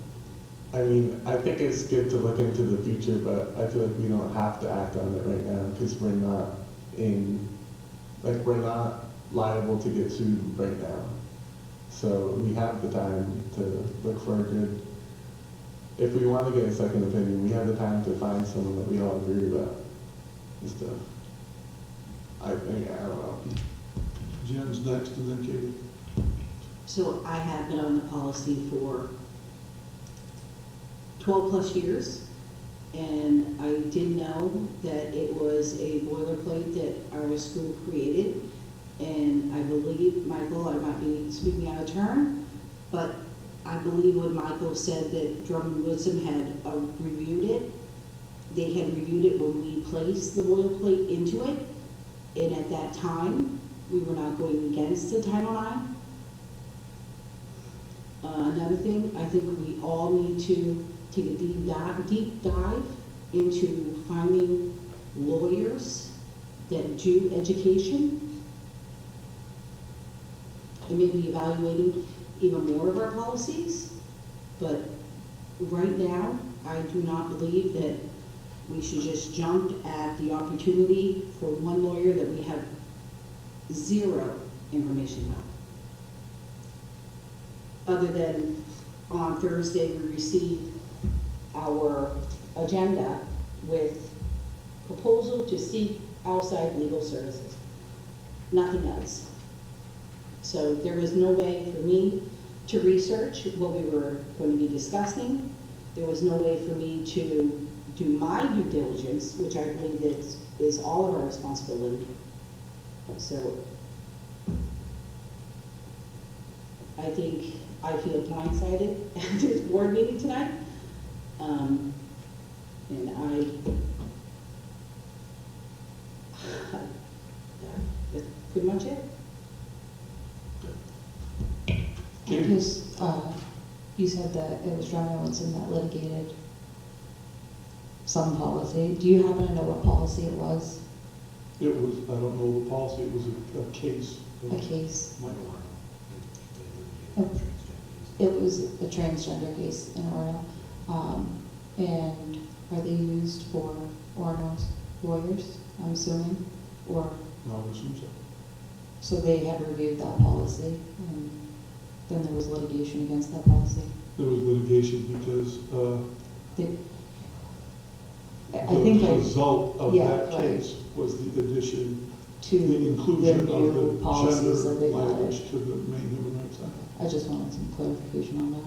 I mean, I think it's good to look into the future, but I feel like we don't have to act on it right now because we're not we're not liable to get sued right now. So we have the time to look for a good, if we want to get a second opinion, we have the time to find someone that we all agree about and stuff. I don't know. Jen's next, and then Katie. So I have been on the policy for 12 plus years, and I did know that it was a boilerplate that our school created, and I believe, Michael, I might be speaking out of turn, but I believe when Michael said that Drummond Woodsum had reviewed it, they had reviewed it when we placed the boilerplate into it, and at that time, we were not going against the Title IX. Another thing, I think we all need to take a deep dive into finding lawyers that do education and maybe evaluating even more of our policies. But right now, I do not believe that we should just jump at the opportunity for one lawyer that we have zero information about. Other than on Thursday, we received our agenda with proposal to seek outside legal services. Nothing else. So there was no way for me to research what we were going to be discussing. There was no way for me to do my due diligence, which I believe is all of our responsibility. So I think I feel blindsided at this board meeting tonight. And that's pretty much it. Because you said that it was Drummond Woodsum that litigated some policy. Do you happen to know what policy it was? It was, I don't know the policy, it was a case. A case. Might It was a transgender case in Orono. And are they used for Orono's lawyers, I'm assuming? Or No, I assume so. so they had reviewed that policy, and then there was litigation against that policy? There was litigation because the result of that case was the addition, to the inclusion the of new the policies gender that they language added. to the main Human Rights Act. I just wanted some clarification on that.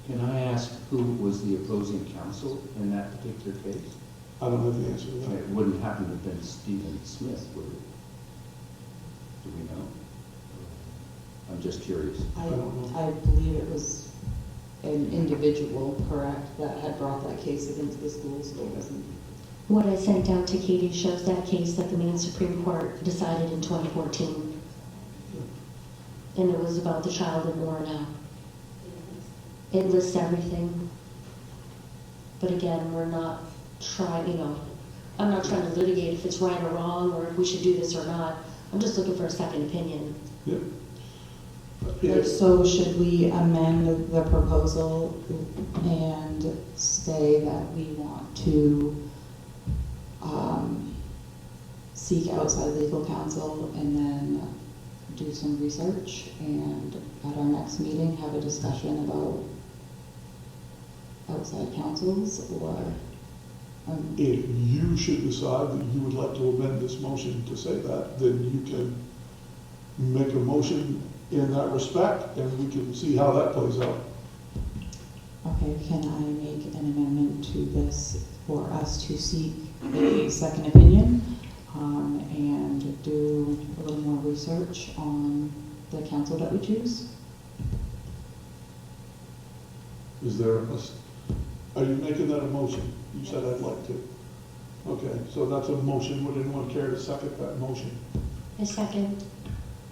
Can I ask who was the opposing counsel in that particular case? I don't have the answer to that. It wouldn't happen to have been Stephen Smith, would it? Do we know? I'm just curious. I believe it was an individual, correct, that had brought that case against the school, so it wasn't. What I sent out to Katie shows that case that the Maine Supreme Court decided in 2014. And it was about the child in Orono. It lists everything. But again, we're not trying, I'm not trying to litigate if it's right or wrong, or if we should do this or not. I'm just looking for a second opinion. Yeah. So should we amend the proposal and say that we want to seek outside legal counsel and then do some research and at our next meeting have a discussion about outside counsels, or? If you should decide that you would like to amend this motion to say that, then you can make a motion in that respect, and we can see how that plays out. Okay, can I make an amendment to this for us to seek a second opinion and do a little more research on the council that we choose? Is there are you making that a motion? You said I'd like to. Okay, so that's a motion. Would anyone care to second that motion? A second.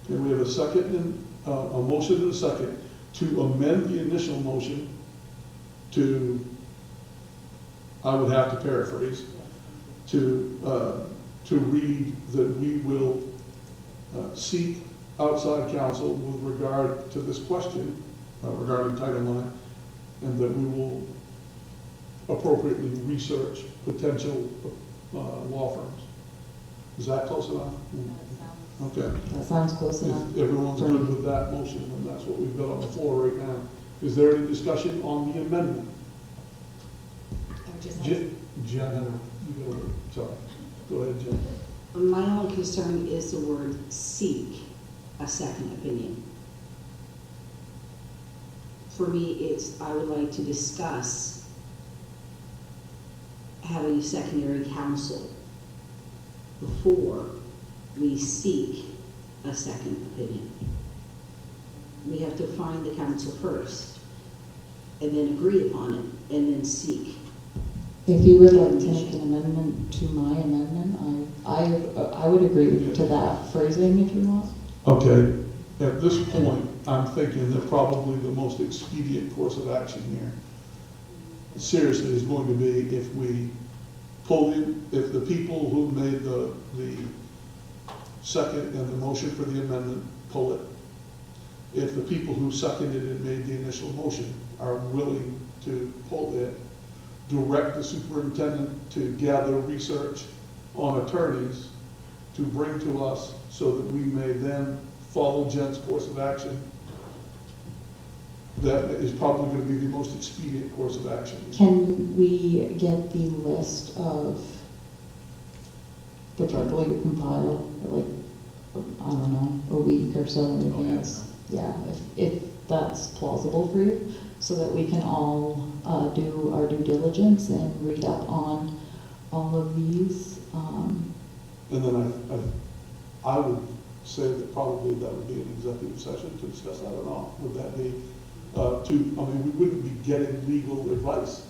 Okay, we have a second and a motion and a second to amend the initial motion to, I would have to paraphrase, to read that we will seek outside counsel with regard to this question regarding Title IX, and that we will appropriately research potential law firms. Is that close enough? Okay. That sounds close enough. If everyone's good with that motion, then that's what we've got on the floor right now. Is there any discussion on the amendment? I would just Jen, you go, sorry, go ahead, Jen. My only concern is the word seek a second opinion. For me, I would like to discuss having a secondary counsel before we seek a second opinion. We have to find the counsel first, and then agree upon it, and then seek. If you would like to make an amendment to my amendment, I would agree to that phrasing if you want. Okay, at this point, I'm thinking that probably the most expedient course of action here, seriously, is going to be if we pull in, if the people who made the second and the motion for the amendment pull it, if the people who seconded and made the initial motion are willing to pull it, direct the superintendent to gather research on attorneys to bring to us so that we may then follow Jen's course of action. That is probably going to be the most expedient course of action. Can we get the list of the directly compile, like, I don't know, a week or so in advance? Yeah, if that's plausible for you, so that we can all do our due diligence and read up on all of these. And then I would say that probably that would be an executive session to discuss that or not. Would that be, we wouldn't be getting legal advice,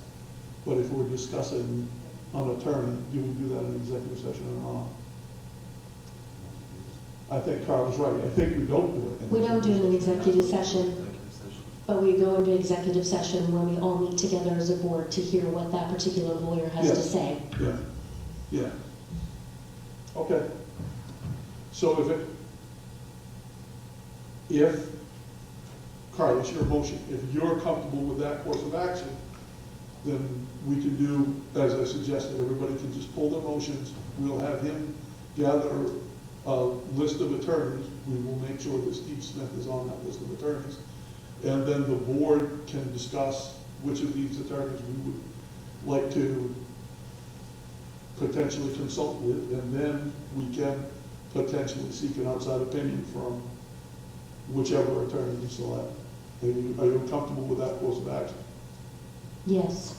but if we're discussing an attorney, do we do that in executive session or not? I think Carl is right. I think we don't do it. We don't do it in executive session, but we go into executive session when we all meet together as a board to hear what that particular lawyer has to Yes. say. Yeah, yeah. Okay. So if, Carlos, your motion, if you're comfortable with that course of action, then we can do, as I suggested, everybody can just pull their motions. We'll have him gather a list of attorneys. We will make sure that Steve Smith is on that list of attorneys. And then the board can discuss which of these attorneys we would like to potentially consult with, and then we can potentially seek an outside opinion from whichever attorney you select. Are you comfortable with that course of action? Yes.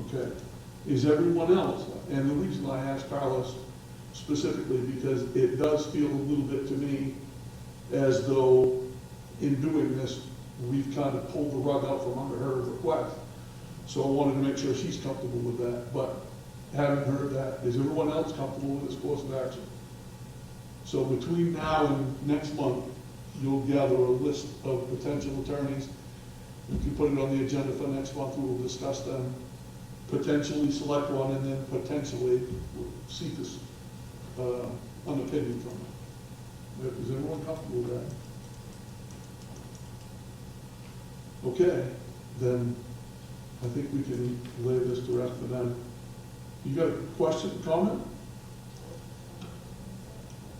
Okay. Is everyone else? And the reason I asked Carlos specifically, because it does feel a little bit to me as though in doing this, we've kind of pulled the rug out from under her request. So I wanted to make sure she's comfortable with that. But having heard that, is everyone else comfortable with this course of action? So between now and next month, you'll gather a list of potential attorneys. You can put it on the agenda for next month. We will discuss them, potentially select one, and then potentially seek this, an opinion from them. Is everyone comfortable with that? Okay, then I think we can lay this to rest for them. You got a question, comment?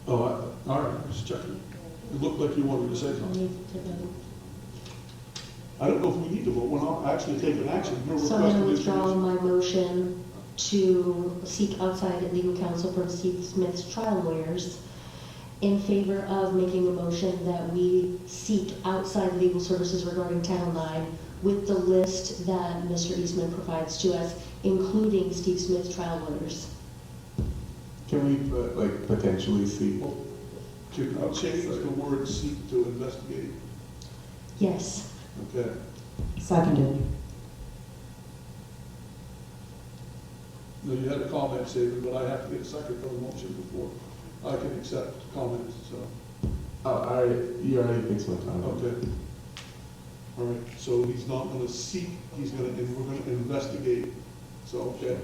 Oh, all right, just checking. It looked like you wanted to say something. I don't know if we need to vote. We're not actually taking action. We're So I'm going to requesting withdraw information. my motion to seek outside legal counsel from Steve Smith's trial lawyers in favor of making a motion that we seek outside legal services regarding Title IX with the list that Mr. Eastman provides to us, including Steve Smith's trial lawyers. Can we put, like, potentially see? Can you change the word seek to investigate? Yes. Okay. Seconded. No, you had a comment, Saban, but I have to get a second for the motion before I can accept comments, so. Oh, you already fixed my time. Okay. All right, so he's not gonna seek, we're gonna investigate, so, okay.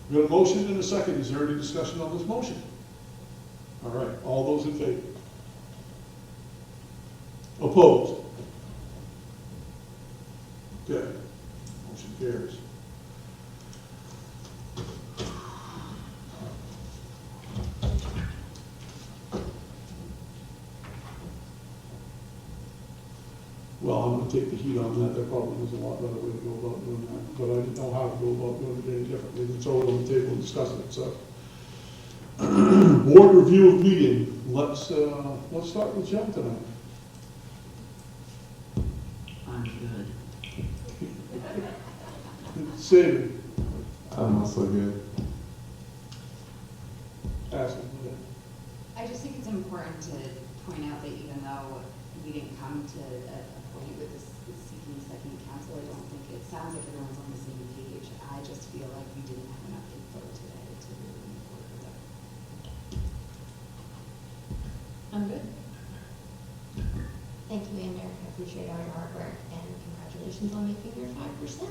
We got a motion and a second. Is there any discussion on this motion? All right, all those in favor? Opposed? Okay, motion carries. Well, I'm gonna take the heat on that, there probably is a lot better way to go about doing that, but I didn't know how to go about doing it any differently than throw it on the table and discuss it, so. Board review of meeting, let's start with Jen tonight. I'm good. Save it. I'm also good. Ask him. I just think it's important to point out that even though we didn't come to a point with this seeking second counsel, I don't think it sounds like everyone's on the same page. I just feel like we didn't have enough info today to really move forward with it. I'm good. Thank you, Amber. I appreciate all your hard work and congratulations on making your 5%.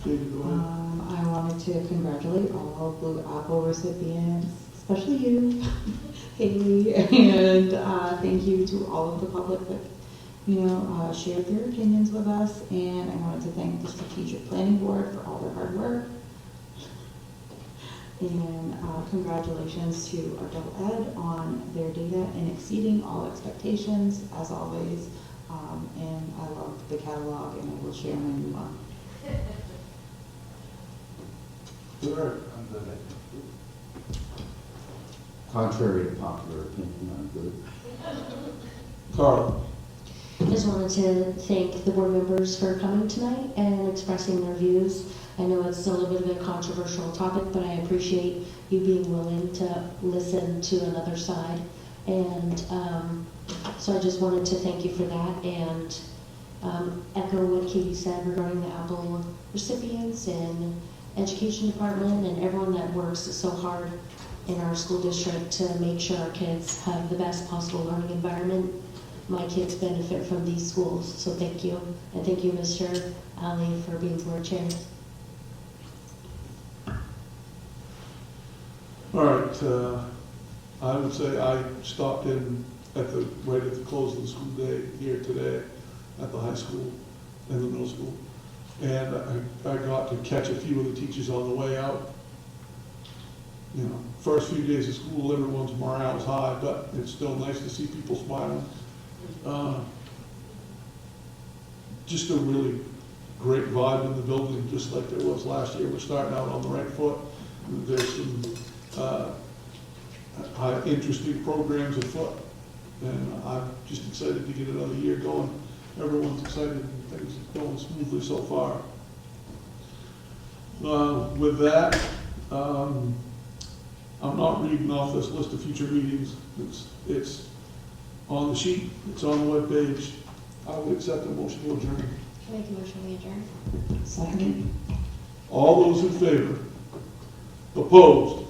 Katie, go ahead. I wanted to congratulate all Blue Apple recipients, especially you, Haley, and thank you to all of the public that, shared their opinions with us. And I wanted to thank the Strategic Planning Board for all their hard work. And congratulations to Adult Ed on their data and exceeding all expectations, as always. And I love the catalog, and I will share my new one. Sure. I'm good. Contrary to popular opinion, I'm good. Carl. I just wanted to thank the board members for coming tonight and expressing their views. I know it's a little bit of a controversial topic, but I appreciate you being willing to listen to another side. And so I just wanted to thank you for that and echo what Katie said regarding the Apple recipients and education department and everyone that works so hard in our school district to make sure our kids have the best possible learning environment. My kids benefit from these schools, so thank you. And thank you, Mr. Ali, for being board chair. All right, I would say I stopped in right at the close of the school day here today at the high school and the middle school. And I got to catch a few of the teachers on the way out. First few days of school, everyone's morale is high, but it's still nice to see people smiling. Just a really great vibe in the building, just like there was last year. We're starting out on the right foot. There's some interesting programs afoot, and I'm just excited to get another year going. Everyone's excited and things are going smoothly so far. With that, I'm not reading off this list of future meetings. It's on the sheet, it's on the webpage. I would accept a motion to adjourn. Can I make a motion to adjourn? Second. All those in favor? Opposed?